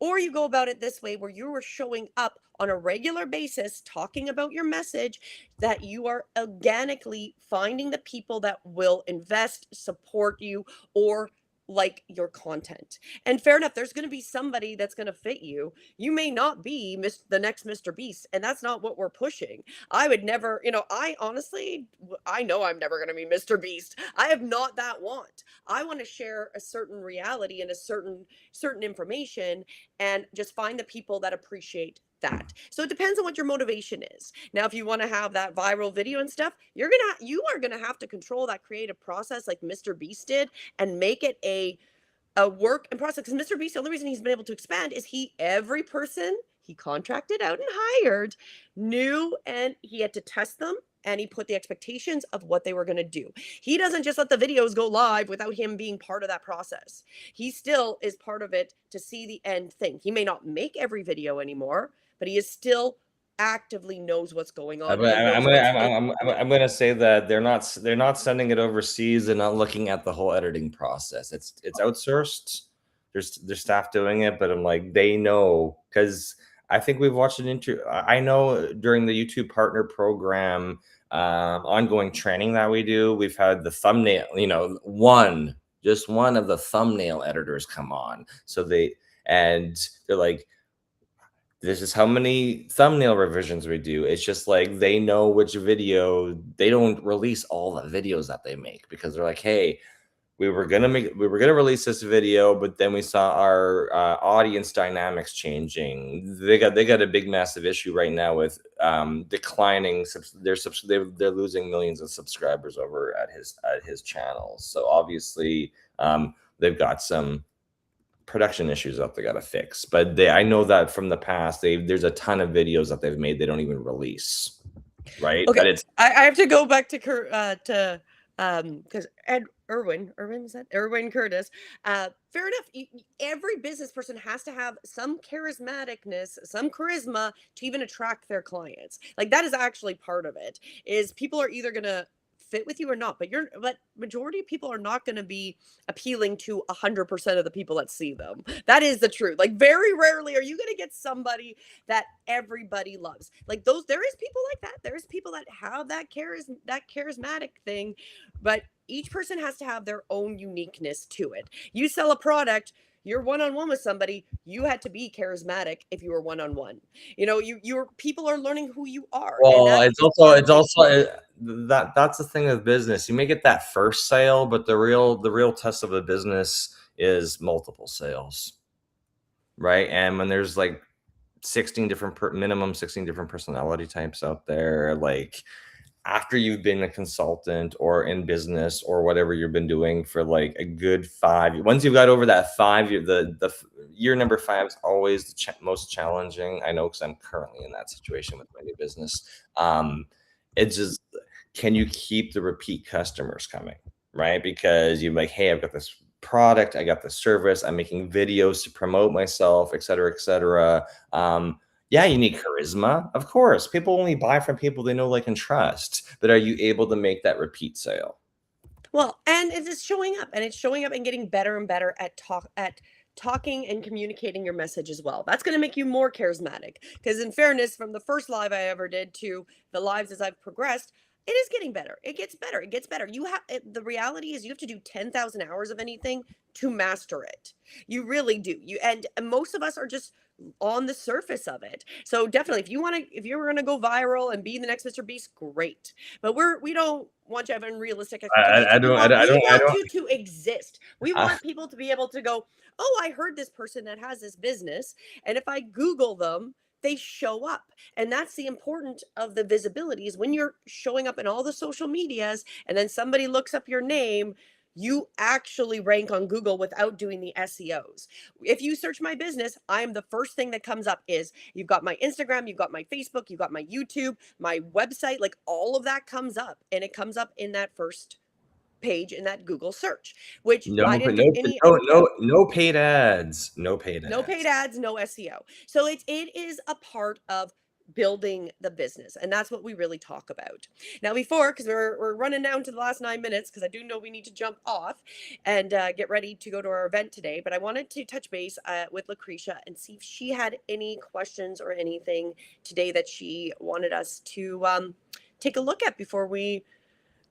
Or you go about it this way, where you are showing up on a regular basis, talking about your message, that you are organically finding the people that will invest, support you, or like your content. And fair enough, there's going to be somebody that's going to fit you. You may not be the next Mr. Beast, and that's not what we're pushing. I would never, I honestly, I know I'm never going to be Mr. Beast. I have not that want. I want to share a certain reality and a certain information, and just find the people that appreciate that. So it depends on what your motivation is. Now, if you want to have that viral video and stuff, you are gonna have to control that creative process like Mr. Beast did, and make it a work and process. Because Mr. Beast, the only reason he's been able to expand is every person he contracted out and hired knew, and he had to test them, and he put the expectations of what they were going to do. He doesn't just let the videos go live without him being part of that process. He still is part of it to see the end thing. He may not make every video anymore, but he is still actively knows what's going on. I'm gonna say that they're not sending it overseas and not looking at the whole editing process. It's outsourced. There's staff doing it, but I'm like, they know, because I think we've watched an interview. I know during the YouTube Partner Program ongoing training that we do, we've had the thumbnail, just one of the thumbnail editors come on. So they're like, this is how many thumbnail revisions we do. It's just like, they know which video. They don't release all the videos that they make, because they're like, hey, we were gonna release this video, but then we saw our audience dynamics changing. They got a big massive issue right now with declining. They're losing millions of subscribers over at his channel. So obviously they've got some production issues that they got to fix. But I know that from the past, there's a ton of videos that they've made they don't even release, right? Okay, I have to go back to because Erwin Curtis. Fair enough. Every business person has to have some charismaticness, some charisma to even attract their clients. Like, that is actually part of it. Is people are either gonna fit with you or not, but majority of people are not going to be appealing to 100% of the people that see them. That is the truth. Like, very rarely are you going to get somebody that everybody loves. Like, there is people like that. There's people that have that charismatic thing, but each person has to have their own uniqueness to it. You sell a product, you're one-on-one with somebody, you had to be charismatic if you were one-on-one. Your people are learning who you are. Well, it's also that's the thing with business. You may get that first sale, but the real test of a business is multiple sales, right? And when there's like 16 different minimum 16 different personality types out there, like, after you've been a consultant or in business or whatever you've been doing for like a good 5 years, once you've got over that 5 year, the year number 5 is always the most challenging. I know, because I'm currently in that situation with my new business. It's just, can you keep the repeat customers coming, right? Because you're like, hey, I've got this product, I got the service, I'm making videos to promote myself, et cetera, et cetera. Yeah, you need charisma. Of course, people only buy from people they know, like, and trust. But are you able to make that repeat sale? Well, and it's showing up, and getting better and better at talking and communicating your message as well. That's going to make you more charismatic. Because in fairness, from the first live I ever did to the lives as I've progressed, it is getting better. It gets better. It gets better. The reality is you have to do 10,000 hours of anything to master it. You really do. And most of us are just on the surface of it. So definitely, if you're going to go viral and be the next Mr. Beast, great. But we don't want you to have unrealistic expectations. We want you to exist. We want people to be able to go, oh, I heard this person that has this business, and if I Google them, they show up. And that's the importance of the visibility, is when you're showing up in all the social medias and then somebody looks up your name, you actually rank on Google without doing the SEOs. If you search my business, I'm the first thing that comes up is you've got my Instagram, you've got my Facebook, you've got my YouTube, my website, like all of that comes up, and it comes up in that first page in that Google search, which I No, but didn't do no, any no paid ads. No paid no paid ads. ads, no SEO. So it is a part of building the business, and that's what we really talk about now. Before, because we're running down to the last 9 minutes, because I do know we need to jump off and get ready to go to our event today. But I wanted to touch base with Lucretia and see if she had any questions or anything today that she wanted us to take a look at before we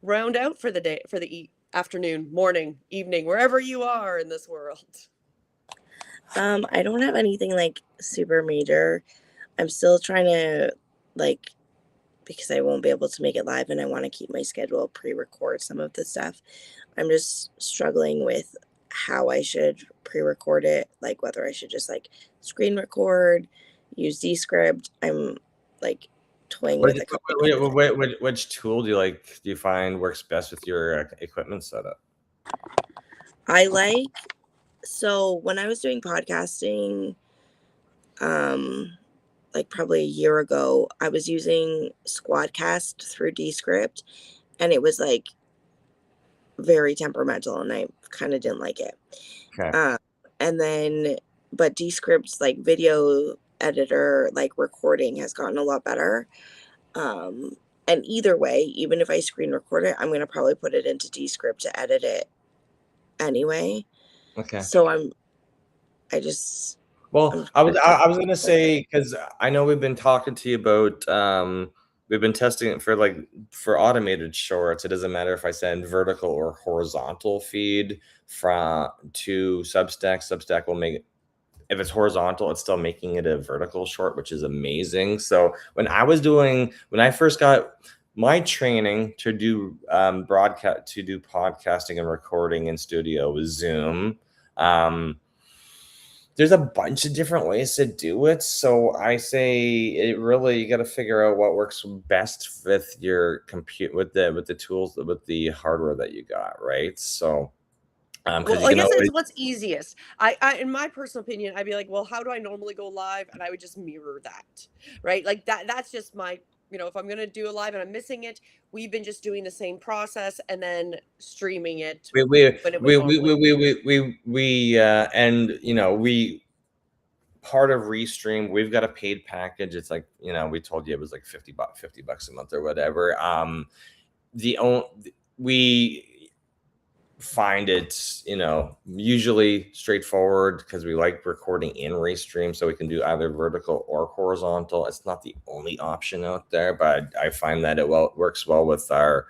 round out for the day, for the afternoon, morning, evening, wherever you are in this world. I don't have anything like super major. I'm still trying to like, because I won't be able to make it live and I want to keep my schedule, pre-record some of the stuff. I'm just struggling with how I should pre-record it, like whether I should just like screen record, use Descript. I'm like toying with a couple of different. Which tool do you find works best with your equipment setup? I like, so when I was doing podcasting, like probably a year ago, I was using Squadcast through Descript, and it was like very temperamental, and I kind of didn't like it. Okay. And then, but Descript's like video editor, like recording, has gotten a lot better. And either way, even if I screen record it, I'm gonna probably put it into Descript to edit it anyway. Okay. So I just. Well, I was gonna say, because I know we've been talking to you about we've been testing it for automated shorts. It doesn't matter if I send vertical or horizontal feed to Substack. Substack will make it, if it's horizontal, it's still making it a vertical short, which is amazing. So when I first got my training to do podcasting and recording in studio with Zoom, there's a bunch of different ways to do it. So I say you got to figure out what works best with your compute, with the tools, with the hardware that you got, right? So well, I guess it's what's easiest. I in my personal opinion, I'd be like, well, how do I normally go live? And I would just mirror that, right? Like that's just my, if I'm gonna do a live and I'm missing it, we've been just doing the same process and then streaming it part of Restream, we've got a paid package. It's like, we told you it was like $50 a month or whatever. We find it, usually straightforward because we like recording in Restream, so we can do either vertical or horizontal. It's not the only option out there, but I find that it works well with our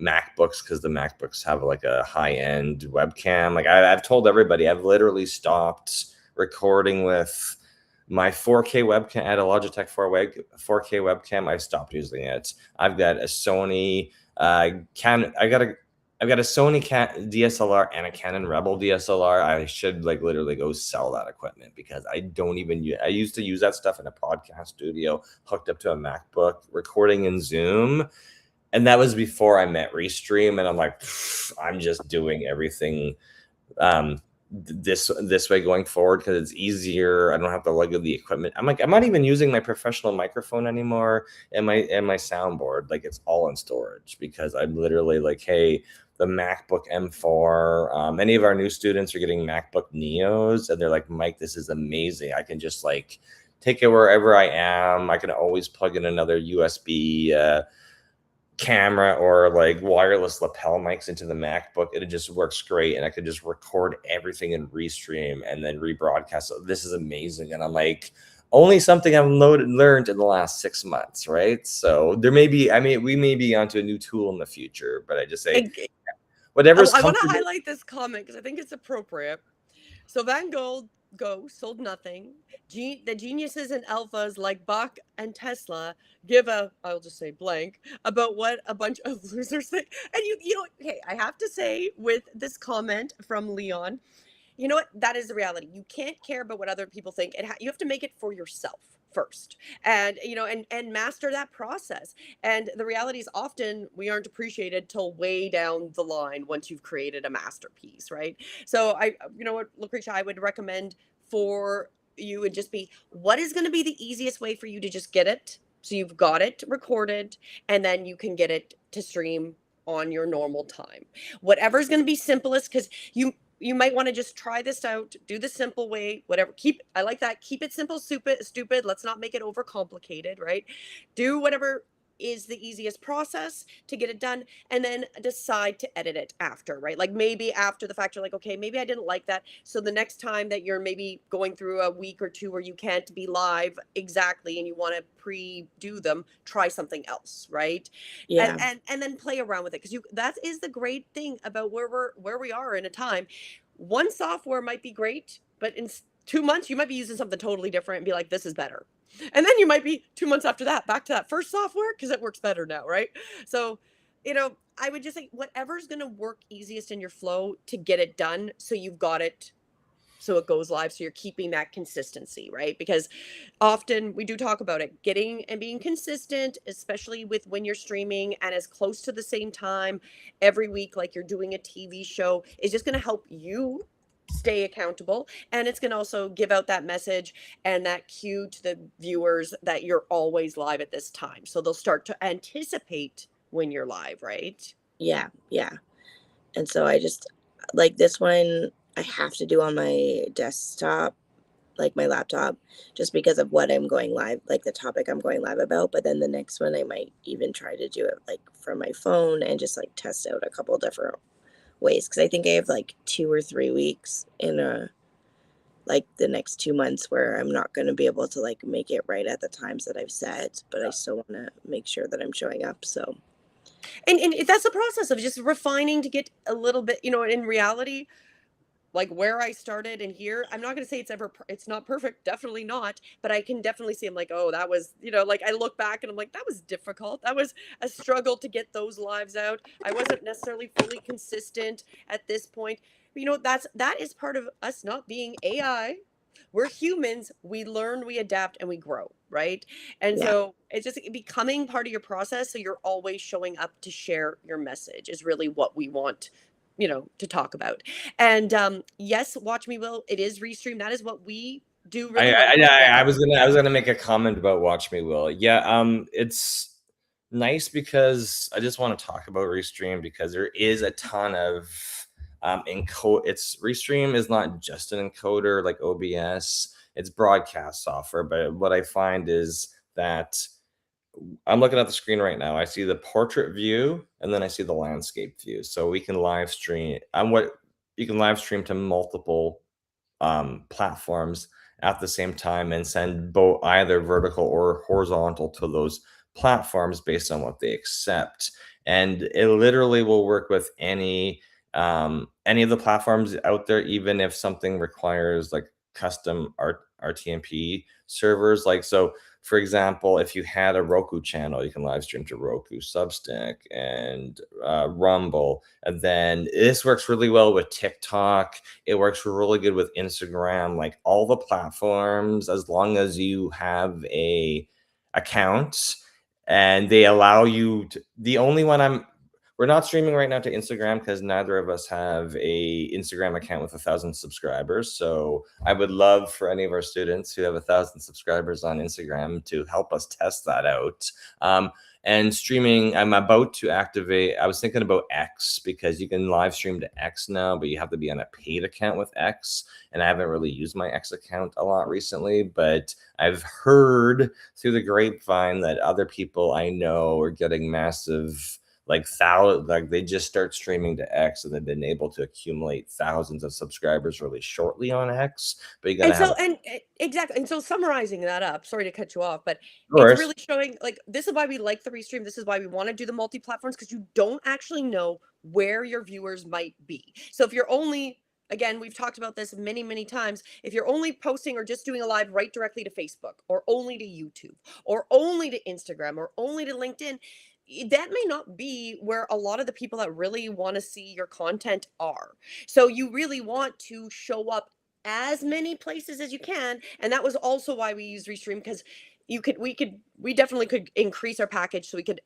MacBooks, because the MacBooks have like a high-end webcam. Like I've told everybody, I've literally stopped recording with my 4K webcam at a Logitech 4K webcam. I've stopped using it. I've got a Sony I've got a Sony DSLR and a Canon Rebel DSLR. I should literally go sell that equipment, because I used to use that stuff in a podcast studio hooked up to a MacBook recording in Zoom. And that was before I met Restream. And I'm like, I'm just doing everything this way going forward, because it's easier. I don't have to lug the equipment. I'm not even using my professional microphone anymore and my soundboard. Like, it's all in storage, because I'm literally like, hey, the MacBook M4. Many of our new students are getting MacBook Neos, and they're like, Mike, this is amazing. I can just take it wherever I am. I can always plug in another USB camera or wireless lapel mics into the MacBook. It just works great, and I could just record everything in Restream and then rebroadcast. So this is amazing. And I'm like, only something I've learned in the last 6 months, right? So we may be onto a new tool in the future, but I just say whatever's. I want to highlight this comment because I think it's appropriate. So Van Gogh sold nothing. The geniuses and alphas like Bach and Tesla give I'll just say blank about what a bunch of losers think. And hey, I have to say, with this comment from Leon, you know what? That is the reality. You can't care about what other people think. You have to make it for yourself first, and and master that process. And the reality is often we aren't appreciated till way down the line once you've created a masterpiece, right? So what, Lucretia, I would recommend for you would just be, what is going to be the easiest way for you to just get it, so you've got it recorded, and then you can get it to stream on your normal time. Whatever's going to be simplest, because you might want to just try this out, do the simple way, whatever. I like that. Keep it simple, stupid. Let's not make it overcomplicated, right? Do whatever is the easiest process to get it done, and then decide to edit it after, right? Like maybe after the fact, you're like, okay, maybe I didn't like that. So the next time that you're maybe going through a week or two where you can't be live exactly and you want to pre-do them, try something else, right? Yeah. And then play around with it, because that is the great thing about where we are in a time. One software might be great, but in 2 months you might be using something totally different and be like, this is better. And then you might be 2 months after that back to that first software because it works better now, right? So, I would just say whatever's going to work easiest in your flow to get it done, so you've got it, so it goes live, so you're keeping that consistency, right? Because often we do talk about it, getting and being consistent, especially with when you're streaming and as close to the same time every week like you're doing a TV show, is just going to help you stay accountable, and it's going to also give out that message and that cue to the viewers that you're always live at this time, so they'll start to anticipate when you're live, right? Yeah. And so I just like this one, I have to do on my desktop, like my laptop, just because of what I'm going live, like the topic I'm going live about. But then the next one, I might even try to do it like from my phone and just like test out a couple different ways, because I think I have like 2 or 3 weeks in like the next 2 months where I'm not going to be able to like make it right at the times that I've set, but I still want to make sure that I'm showing up. So And that's the process of just refining to get a little bit, in reality, like where I started and here, I'm not going to say it's not perfect, definitely not, but I can definitely see, I'm like, oh, that was, like I look back and I'm like, that was difficult. That was a struggle to get those lives out. I wasn't necessarily fully consistent at this point. That is part of us not being AI. We're humans. We learn, we adapt, and we grow, right? And yeah, so it's just becoming part of your process. So you're always showing up to share your message is really what we want, to talk about. And yes, Watch Me Will, it is restreamed. That is what we do really well. I was gonna make a comment about Watch Me Will. Yeah, it's nice because I just want to talk about Restream, because there is a ton of Restream is not just an encoder like OBS. It's broadcast software, but what I find is that I'm looking at the screen right now. I see the portrait view and then I see the landscape view. So we can live stream. You can live stream to multiple platforms at the same time and send both either vertical or horizontal to those platforms based on what they accept. And it literally will work with any of the platforms out there, even if something requires like custom RTMP servers. Like, so for example, if you had a Roku channel, you can live stream to Roku, Substack, and Rumble. And then this works really well with TikTok. It works really good with Instagram, like all the platforms, as long as you have a account and they allow you to. The only one we're not streaming right now to Instagram because neither of us have a Instagram account with 1,000 subscribers. So I would love for any of our students who have 1,000 subscribers on Instagram to help us test that out. And streaming, I'm about to activate. I was thinking about X, because you can live stream to X now, but you have to be on a paid account with X. And I haven't really used my X account a lot recently, but I've heard through the grapevine that other people I know are getting massive, like they just start streaming to X, and they've been able to accumulate thousands of subscribers really shortly on X. But you gotta Exactly. And so summarizing that up, sorry to cut you off, but Of it's really showing, like, this is why we like the Restream. This is why we want to do the multi-platforms, because you don't actually know where your viewers might be. So if you're only, again, we've talked about this many, many times, if you're only posting or just doing a live right directly to Facebook, or only to YouTube, or only to Instagram, or only to LinkedIn, that may not be where a lot of the people that really want to see your content are. So you really want to show up as many places as you can. And that was also why we used Restream, because we definitely could increase our package so we could,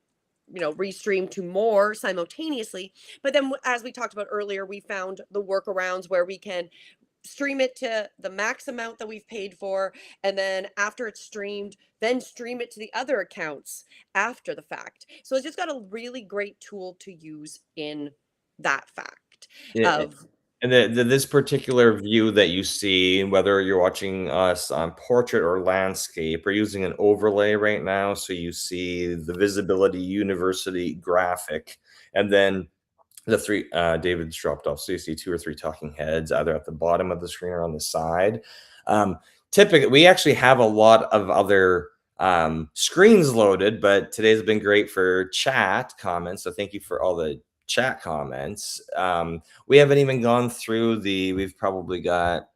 restream to more simultaneously. But then, as we talked about earlier, we found the workarounds where we can stream it to the max amount that we've paid for, and then after it's streamed, then stream it to the other accounts after the fact. So it's just got a really great tool to use in that fact Yeah. of And this particular view that you see, whether you're watching us on portrait or landscape, we're using an overlay right now. So you see the Visibility University graphic, and then the three, David's dropped off. So you see 2 or 3 talking heads either at the bottom of the screen or on the side. Typically, we actually have a lot of other screens loaded, but today's been great for chat comments. So thank you for all the chat comments. We haven't even gone through we've probably got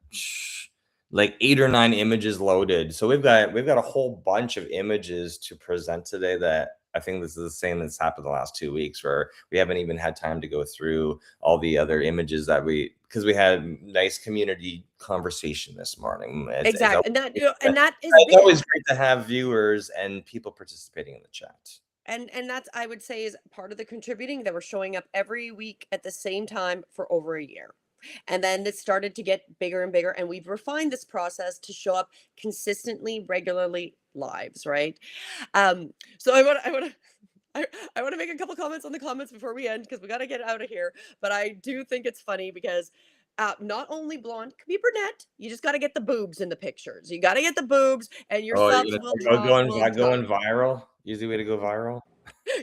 like 8 or 9 images loaded. So we've got a whole bunch of images to present today that I think this is the same that's happened the last 2 weeks, where we haven't even had time to go through all the other images because we had nice community conversation this morning. exactly, and that is it's big. always great to have viewers and people participating in the chat. And that's, I would say, is part of the contributing, that we're showing up every week at the same time for over a year. And then it started to get bigger and bigger, and we've refined this process to show up consistently, regularly lives, right? So I want to make a couple comments on the comments before we end, because we got to get out of here. But I do think it's funny because not only blonde, can be brunette. You just got to get the boobs in the pictures. You got to get the boobs, and your subs will talk. Going viral. Easy way to go viral.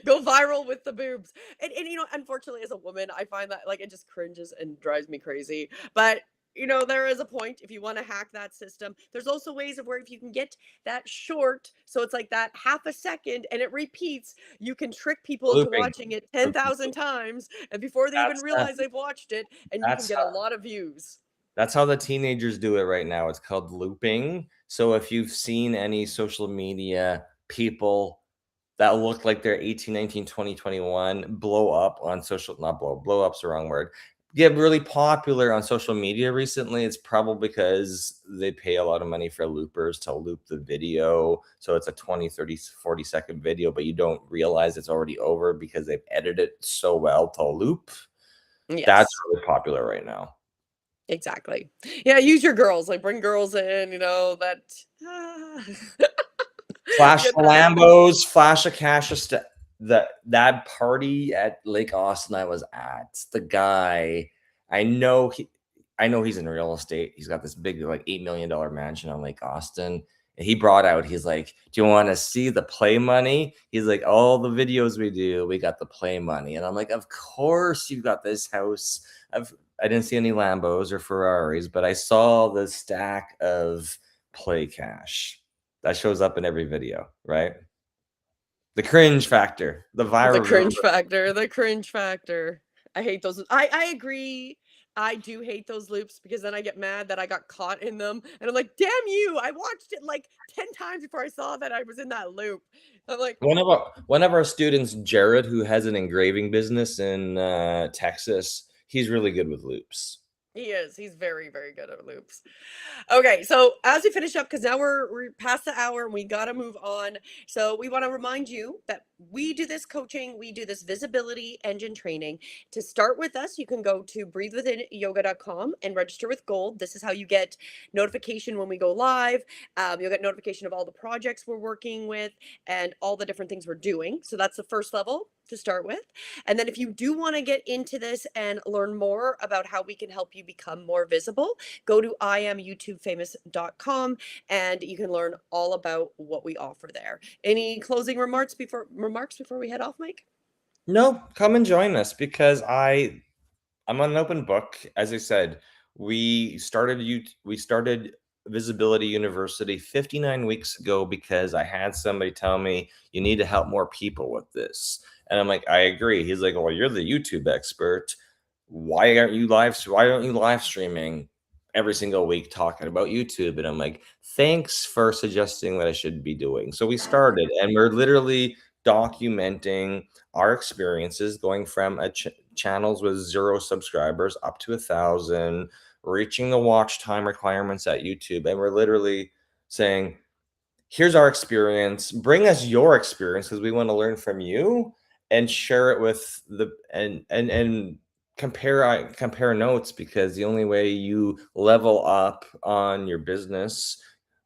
Go viral with the boobs. And unfortunately, as a woman, I find that like it just cringes and drives me crazy. But there is a point if you want to hack that system. There's also ways of where if you can get that short, so it's like that half a second and it repeats, you can trick people into watching it 10,000 times, and before they even realize they've watched it, and you can get a lot of views. That's how the teenagers do it right now. It's called looping. So if you've seen any social media people that look like they're 18, 19, 20, 21 blow up on blow up's the wrong word, get really popular on social media recently, it's probably because they pay a lot of money for loopers to loop the video. So it's a 20, 30, 40-second video, but you don't realize it's already over because they've edited it so well to loop. Yes. That's really popular right now. Exactly. Yeah, use your girls, like bring girls in, that Flash the Lambos, flash a cash. That party at Lake Austin I was at, the guy, I know he's in real estate. He's got this big like $8 million mansion on Lake Austin. And he brought out, he's like, do you want to see the play money? He's like, all the videos we do, we got the play money. And I'm like, of course you've got this house. I didn't see any Lambos or Ferraris, but I saw the stack of play cash that shows up in every video, right? The cringe factor, the viral. The cringe factor. I hate those. I agree. I do hate those loops, because then I get mad that I got caught in them, and I'm like, damn you! I watched it like 10 times before I saw that I was in that loop. I'm like, one of our students, Jared, who has an engraving business in Texas, he's really good with loops. He is. He's very, very good at loops. Okay, so as we finish up, because now we're past the hour and we got to move on. So we want to remind you that we do this coaching, we do this visibility engine training. To start with us, you can go to breathewithinyoga.com and register with Gold. This is how you get notification when we go live. You'll get notification of all the projects we're working with and all the different things we're doing. So that's the first level to start with. And then if you do want to get into this and learn more about how we can help you become more visible, go to IamYouTubeFamous.com and you can learn all about what we offer there. Any closing remarks before we head off, Mike? No, come and join us, because I'm on an open book. As I said, we started Visibility University 59 weeks ago because I had somebody tell me you need to help more people with this. And I'm like, I agree. He's like, well, you're the YouTube expert. Why aren't you live streaming every single week talking about YouTube? And I'm like, thanks for suggesting what I should be doing. So we started, and we're literally documenting our experiences going from channels with 0 subscribers up to 1,000, reaching the watch time requirements at YouTube, and we're literally saying, here's our experience, bring us your experience because we want to learn from you and share it with the and compare notes, because the only way you level up on your business,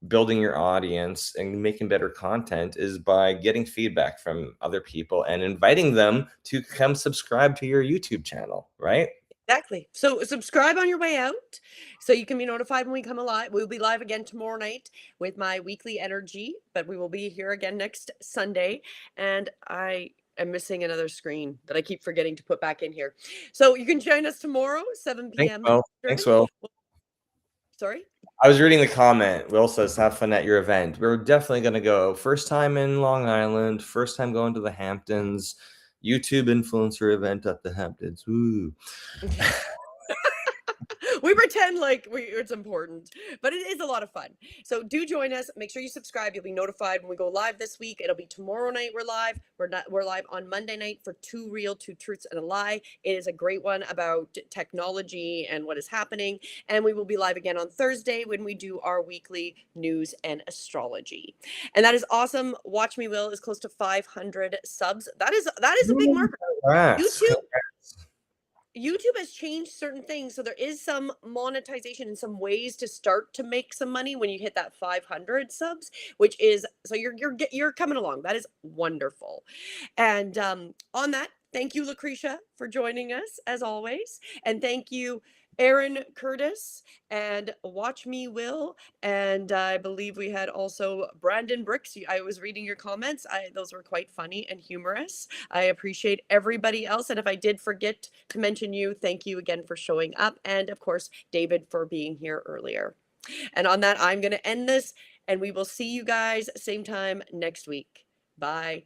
building your audience and making better content, is by getting feedback from other people and inviting them to come subscribe to your YouTube channel, right? Exactly. So subscribe on your way out so you can be notified when we come alive. We'll be live again tomorrow night with my weekly energy, but we will be here again next Sunday. And I am missing another screen that I keep forgetting to put back in here. So you can join us tomorrow, 7 Thanks, p.m. Will. Thanks, Will. Sorry? I was reading the comment. Will says, have fun at your event. We're definitely going to go. First time in Long Island, first time going to the Hamptons, YouTube influencer event at the Hamptons. Woo. We pretend like it's important, but it is a lot of fun. So do join us. Make sure you subscribe. You'll be notified when we go live this week. It'll be tomorrow night. We're live. We're live on Monday night for Two Real, Two Truths, and a Lie. It is a great one about technology and what is happening. And we will be live again on Thursday when we do our weekly news and astrology. And that is awesome. Watch Me Will is close to 500 subs. That is a big marker. YouTube has changed certain things, so there is some monetization and some ways to start to make some money when you hit that 500 subs, which is, so you're coming along. That is wonderful. And on that, thank you, Lucretia, for joining us as always, and thank you, Aaron Curtis and Watch Me Will, and I believe we had also Brandon Bricks. I was reading your comments. Those were quite funny and humorous. I appreciate everybody else, and if I did forget to mention you, thank you again for showing up, and of course, David for being here earlier. And on that, I'm going to end this, and we will see you guys same time next week. Bye.